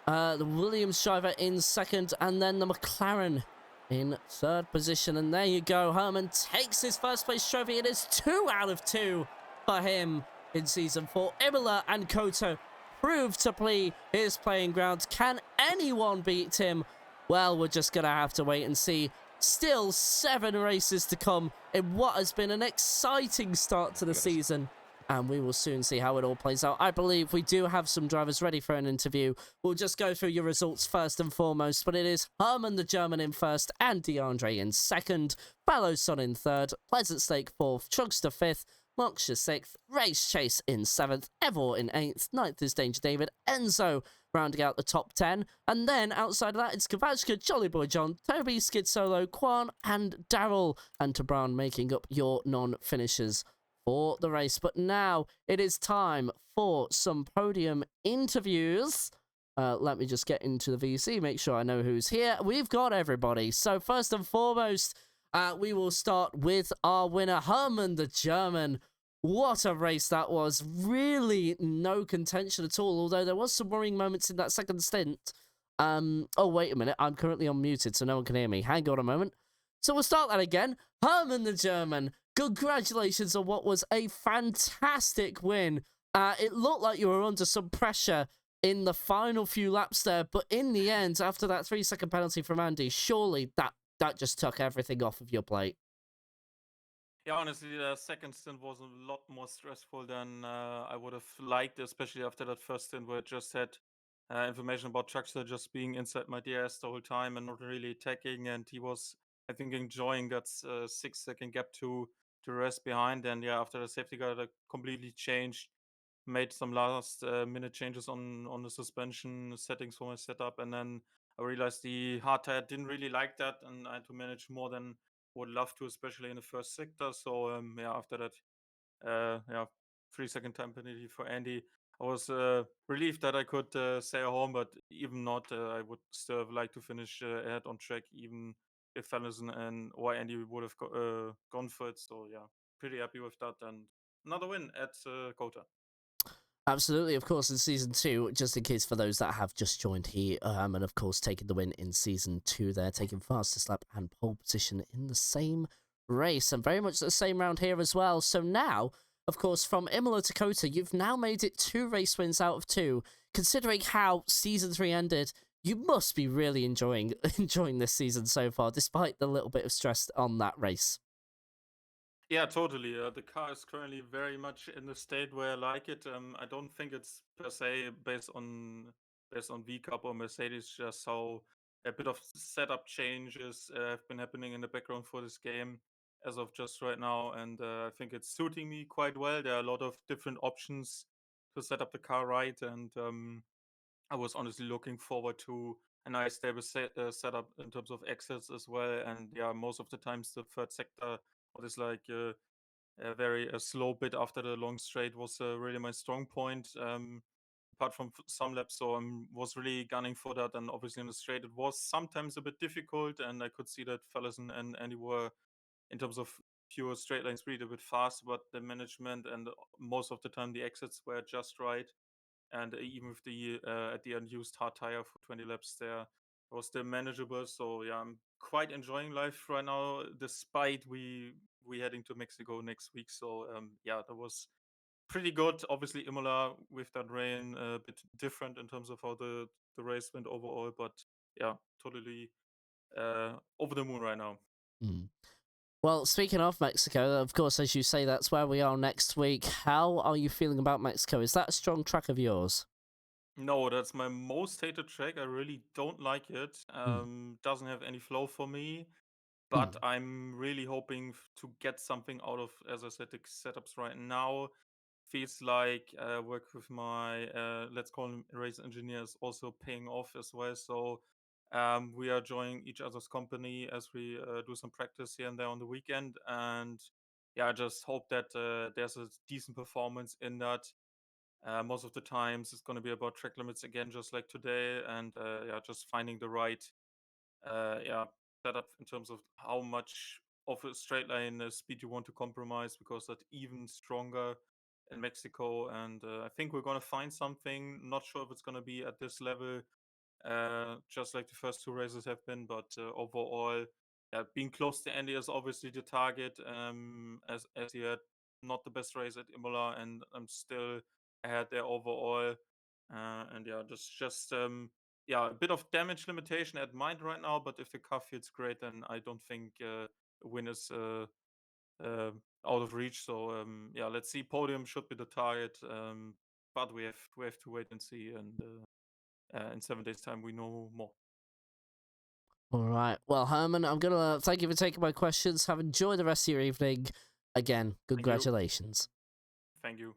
The Williams driver in 2nd, and then the McLaren in 3rd position. And there you go. Herman takes his first place trophy. It is 2 out of 2 for him in season 4. Imola and Koto prove to play his playing ground. Can anyone beat him? Well, we're just going to have to wait and see. Still 7 races to come in what has been an exciting start to the season. And we will soon see how it all plays out. I believe we do have some drivers ready for an interview. We'll just go through your results first and foremost. But it is Herman the German in 1st, and DeAndre in 2nd, Fallowson in 3rd, Pleasant Snake 4th, Trugster 5th, Moksha 6th, Race Chase in 7th, Evor in 8th, 9th is Danger David, Enzo rounding out the top 10. And then outside of that, it's Kovachka, Jolly Boy John, Toby, Skid Solo, Kwan, and Daryl and Tabran making up your non-finishers for the race. But now it is time for some podium interviews. Let me just get into the VC, make sure I know who's here. We've got everybody. So first and foremost, we will start with our winner, Herman the German. What a race that was. Really no contention at all, although there was some worrying moments in that second stint. Oh, wait a minute. I'm currently unmuted, so no one can hear me. Hang on a moment. So we'll start that again. Herman the German, congratulations on what was a fantastic win. It looked like you were under some pressure in the final few laps there, but in the end, after that 3-second penalty from Andy, surely that just took everything off of your plate. Yeah, honestly, the second stint was a lot more stressful than I would have liked, especially after that first stint where I just had information about Chuckster just being inside my DRS the whole time and not really attacking, and he was, I think, enjoying that 6-second gap to rest behind. And yeah, after the safety car, that completely changed, made some last minute changes on the suspension settings for my setup, and then I realized the hard tire didn't really like that, and I had to manage more than would love to, especially in the first sector. So yeah, after that, yeah, 3-second time penalty for Andy. I was relieved that I could stay at home, but even not, I would still have liked to finish ahead on track, even if Fallison and or Andy would have gone for it. So yeah, pretty happy with that, and another win at Kota. Absolutely, of course, in season two, just in case for those that have just joined here, and of course taking the win in season two there, taking fastest lap and pole position in the same race, and very much the same round here as well. So now, of course, from Imola to Kota, you've now made it 2 race wins out of 2. Considering how season 3 ended, you must be really enjoying enjoying this season so far, despite the little bit of stress on that race. Yeah, totally. The car is currently very much in the state where I like it. I don't think it's per se based on V Cup or Mercedes, just how a bit of setup changes have been happening in the background for this game as of just right now, and I think it's suiting me quite well. There are a lot of different options to set up the car right, and I was honestly looking forward to a nice stable setup in terms of exits as well. And yeah, most of the times the third sector, what is like a very slow bit after the long straight was really my strong point. Apart from some laps, so I was really gunning for that. And obviously in the straight, it was sometimes a bit difficult, and I could see that Fallison and Andy were, in terms of pure straight line speed, a bit fast, but the management and most of the time the exits were just right. And even with the at the end used hard tire for 20 laps there, was still manageable. So yeah, I'm quite enjoying life right now, despite we heading to Mexico next week. So yeah, that was pretty good. Obviously, Imola with that rain a bit different in terms of how the race went overall, but yeah, totally over the moon right now. Mm. Well, speaking of Mexico, of course, as you say, that's where we are next week. How are you feeling about Mexico? Is that a strong track of yours? No, that's my most hated track. I really don't like it. Mm. Doesn't have any flow for me. But Mm. I'm really hoping to get something out of, as I said, the setups right now. Feels like work with my, let's call him race engineers, also paying off as well. So we are joining each other's company as we do some practice here and there on the weekend. And yeah, I just hope that there's a decent performance in that. Most of the times it's going to be about track limits again, just like today. And yeah, just finding the right yeah, setup in terms of how much of a straight line speed you want to compromise, because that's even stronger in Mexico. And I think we're going to find something. Not sure if it's going to be at this level, just like the first 2 races have been. But overall, yeah, being close to Andy is obviously the target. As he had not the best race at Imola, and I'm still ahead there overall. And yeah, just yeah, a bit of damage limitation at mind right now. But if the car feels great, then I don't think a win is uh, out of reach. So yeah, let's see. Podium should be the target. But we have to wait and see. And in 7 days' time, we know more. All right. Well, Herman, I'm gonna thank you for taking my questions. Have enjoyed the rest of your evening. Again, Thank you. congratulations. Thank you.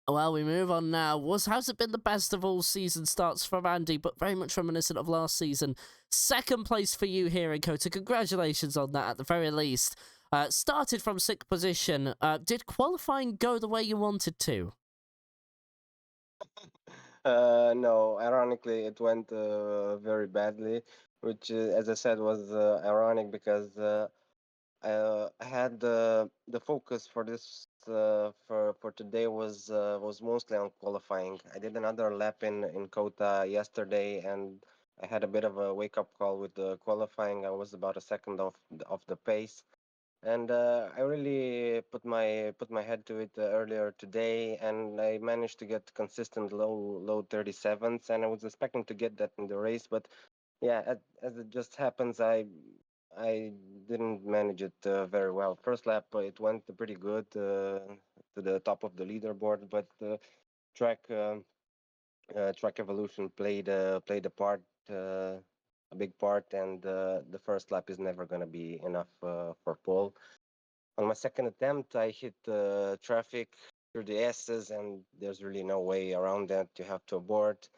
Well, we move on now. Has it been the best of all season starts from Andy, but very much reminiscent of last season? Second place for you here in Kota. Congratulations on that at the very least. Started from sixth position. Did qualifying go the way you wanted to? No, ironically, it went very badly, which, as I said, was ironic because I had the focus for this for today was mostly on qualifying. I did another lap in Kota yesterday, and I had a bit of a wake up call with the qualifying. I was about a second off the pace, and I really put my head to it earlier today, and I managed to get consistent low 37s, and I was expecting to get that in the race, but yeah, as it just happens, I didn't manage it very well. First lap, it went pretty good to the top of the leaderboard, but track track evolution played a big part, and the first lap is never going to be enough for pole. On my second attempt, I hit traffic through the S's, and there's really no way around that. You have to abort.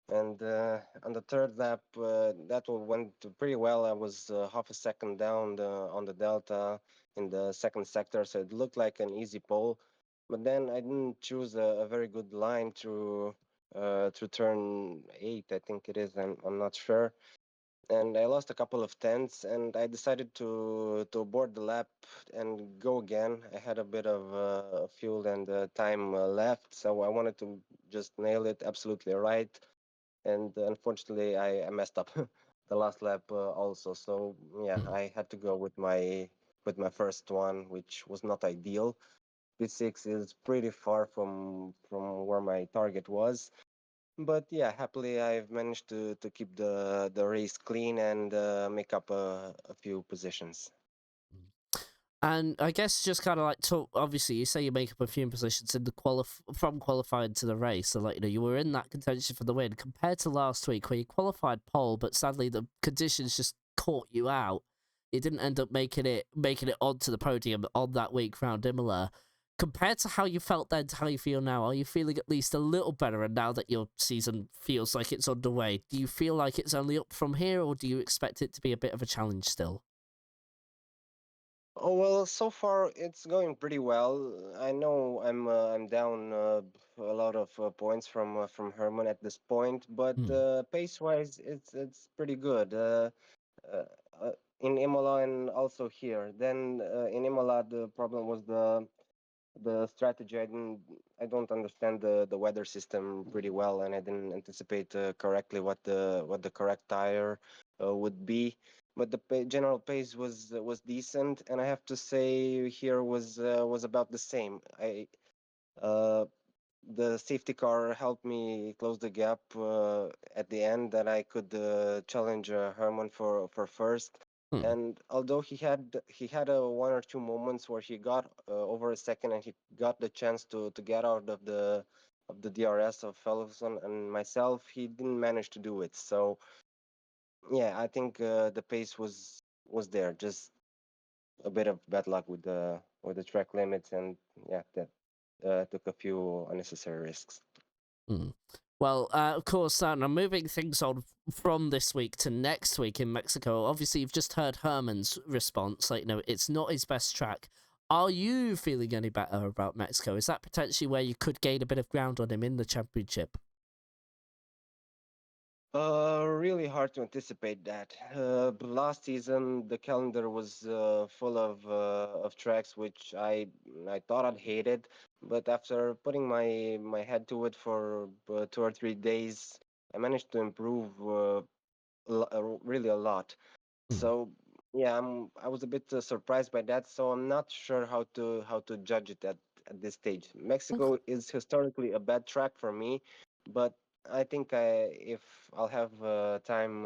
And on the third lap, that one went pretty well. I was half a second down on the delta in the second sector, so it looked like an easy pole. but then I didn't choose a very good line to turn 8, I think it is. I'm not sure, and I lost a couple of tenths, and I decided to abort the lap and go again. I had a bit of fuel and time left, so I wanted to just nail it absolutely right. And unfortunately, I messed up the last lap also. So yeah, Mm. I had to go with my first one, which was not ideal. P6 is pretty far from where my target was, but yeah, happily I've managed to keep the race clean and make up a few positions. And I guess just kind of like talk. Obviously, you say you make up a few positions in the from qualifying to the race. So like you were in that contention for the win compared to last week where you qualified pole, but sadly the conditions just caught you out. You didn't end up making it onto the podium on that week round Imola. Compared to how you felt then to how you feel now, are you feeling at least a little better? And now that your season feels like it's underway, do you feel like it's only up from here, or do you expect it to be a bit of a challenge still? Oh well, so far it's going pretty well. I know I'm down a lot of points from Herman at this point, but Hmm. pace wise it's pretty good. Uh, uh, in Imola and also here. Then in Imola the problem was the strategy. I don't understand the weather system pretty well, and I didn't anticipate correctly what the correct tire would be. But the general pace was decent, and I have to say here was about the same. I uh, the safety car helped me close the gap at the end that I could challenge Herman for first. Hmm. And although he had a one or two moments where he got over a second and he got the chance to get out of the DRS of Ferguson and myself, he didn't manage to do it. So yeah, I think the pace was there. Just a bit of bad luck with the track limits, and yeah, that took a few unnecessary risks. Mm. Well, of course, now moving things on from this week to next week in Mexico. Obviously, you've just heard Herman's response. Like, it's not his best track. Are you feeling any better about Mexico? Is that potentially where you could gain a bit of ground on him in the championship? Really hard to anticipate that. Last season, the calendar was full of tracks which I thought I'd hated, but after putting my head to it for 2 or 3 days, I managed to improve really a lot. Mm. So yeah, I was a bit surprised by that. So I'm not sure how to judge it at this stage. Mexico is historically a bad track for me, but I think if I'll have time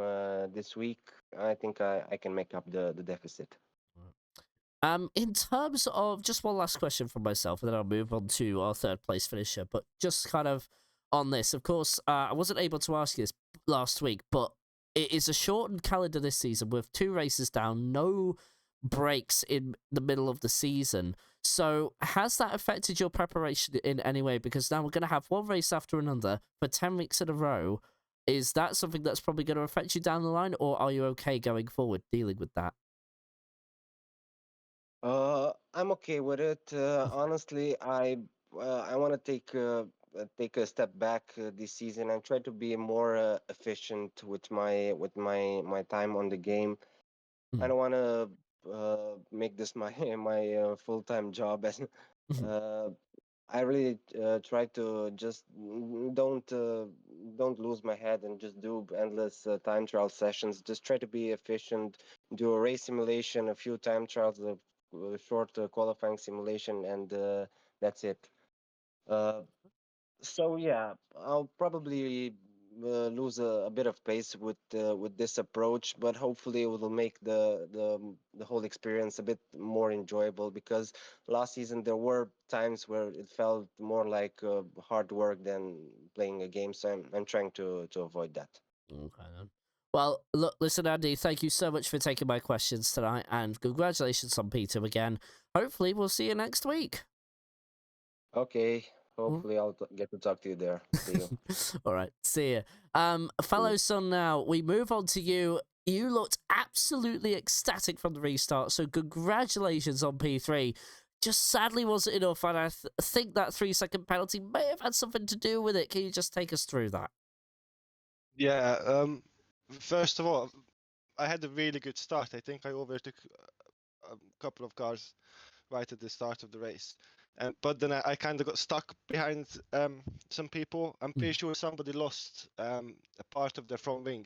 this week, I think I can make up the deficit. In terms of just one last question from myself, and then I'll move on to our third place finisher. But just kind of on this, of course, I wasn't able to ask you this last week, but it is a shortened calendar this season with 2 races down, no breaks in the middle of the season. So has that affected your preparation in any way? Because now we're going to have one race after another for 10 weeks in a row. Is that something that's probably going to affect you down the line, or are you okay going forward dealing with that? I'm okay with it. Honestly, I want to take a step back this season and try to be more efficient with my time on the game. I Mm. don't want to make this my my full time job. As uh, I really try to just don't lose my head and just do endless time trial sessions. Just try to be efficient. Do a race simulation, a few time trials, a short qualifying simulation, and that's it. Uh, so yeah, I'll probably lose a bit of pace with this approach, but hopefully it will make the whole experience a bit more enjoyable. Because last season there were times where it felt more like hard work than playing a game. So I'm trying to avoid that. Okay then. Well, look, listen, Andy, thank you so much for taking my questions tonight, and congratulations on Peter again. Hopefully, we'll see you next week. Okay, Mm. hopefully I'll get to talk to you there. See you. All right, see you. Fellow son, now we move on to you. You looked absolutely ecstatic from the restart, so congratulations on P3. just sadly wasn't enough, and I think that 3-second penalty may have had something to do with it. Can you just take us through that? Yeah. First of all, I had a really good start. I think I overtook a couple of cars right at the start of the race. But then I kind of got stuck behind some people. I'm pretty sure somebody lost a part of their front wing,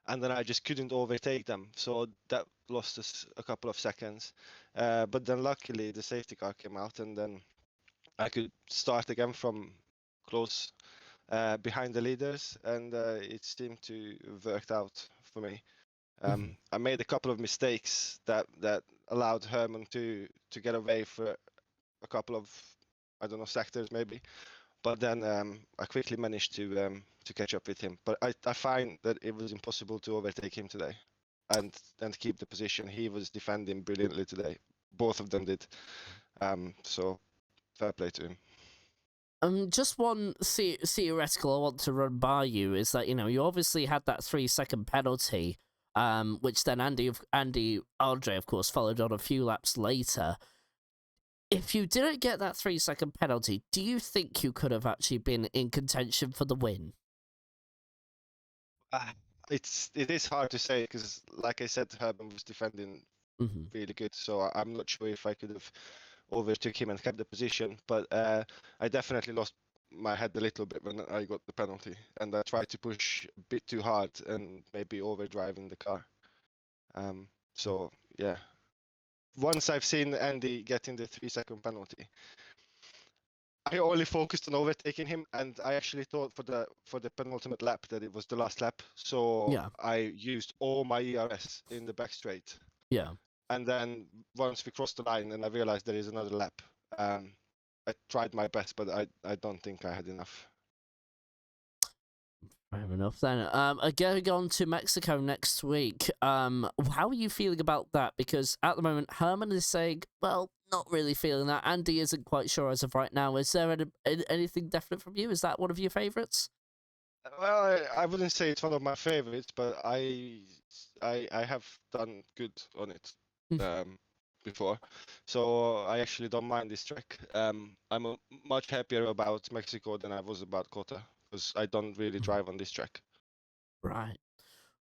and then I just couldn't overtake them. So that lost us a couple of seconds. But then luckily the safety car came out, and then I could start again from close behind the leaders, and it seemed to have worked out for me. I made a couple of mistakes that allowed Herman to get away for a couple of, I don't know, sectors maybe, but then I quickly managed to catch up with him. But I find that it was impossible to overtake him today, and keep the position. He was defending brilliantly today. Both of them did. So fair play to him. Just one theoretical I want to run by you is that, you obviously had that 3-second penalty, which then Andy Andre, of course, followed on a few laps later. If you didn't get that 3-second penalty, do you think you could have actually been in contention for the win? It is hard to say because, like I said, Herman was defending really good. So I'm not sure if I could have overtook him and kept the position. But I definitely lost my head a little bit when I got the penalty, and I tried to push a bit too hard and maybe overdriving the car. So yeah. Once I've seen Andy getting the 3-second penalty, I only focused on overtaking him, and I actually thought for the penultimate lap that it was the last lap. So Yeah. I used all my ERS in the back straight. Yeah. And then once we crossed the line and I realized there is another lap, I tried my best, but I don't think I had enough. Fair enough then. Going on to Mexico next week. How are you feeling about that? Because at the moment, Herman is saying, well, not really feeling that. Andy isn't quite sure as of right now. Is there anything definite from you? Is that one of your favourites? Well, I wouldn't say it's one of my favorites, but I have done good on it before, so I actually don't mind this track. I'm much happier about Mexico than I was about Kota, because I don't really drive on this track. Right.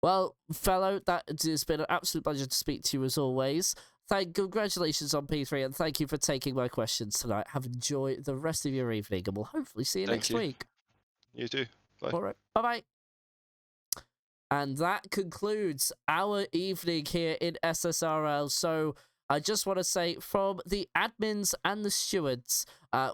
Well, fellow, that has been an absolute pleasure to speak to you as always. Congratulations on P3, and thank you for taking my questions tonight. Have enjoyed the rest of your evening, and we'll hopefully see you next week. You too. Bye. All right. Bye-bye. And that concludes our evening here in SSRL. So I just want to say, from the admins and the stewards,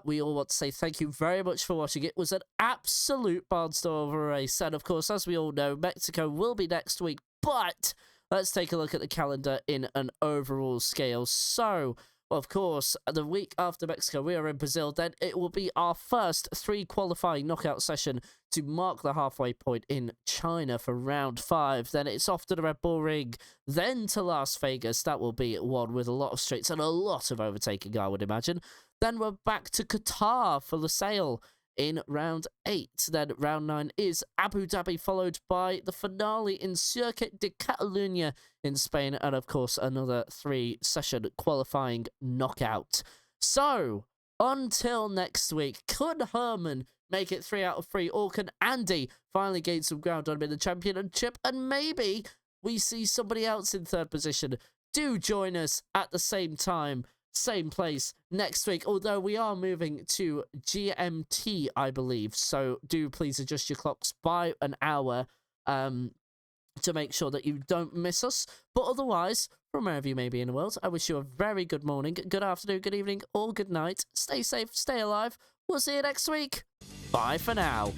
we all want to say thank you very much for watching. It was an absolute barnstormer of a race. And of course, as we all know, Mexico will be next week. But let's take a look at the calendar in an overall scale. So, of course, the week after Mexico, we are in Brazil. Then it will be our first 3 qualifying knockout session to mark the halfway point in China for round 5. Then it's off to the Red Bull Ring. Then to Las Vegas. That will be one with a lot of straights and a lot of overtaking, I would imagine. Then we're back to Qatar for Lusail in round 8. Then round 9 is Abu Dhabi, followed by the finale in Circuit de Catalunya in Spain, and of course another 3-session qualifying knockout. So until next week, could Herman make it 3 out of 3, or can Andy finally gain some ground on him in the championship, and maybe we see somebody else in 3rd position? Do join us at the same time, same place next week, although we are moving to GMT, I believe, so do please adjust your clocks by an hour to make sure that you don't miss us. But otherwise, from wherever you may be in the world, I wish you a very good morning, good afternoon, good evening, or good night. Stay safe, stay alive. We'll see you next week. Bye for now.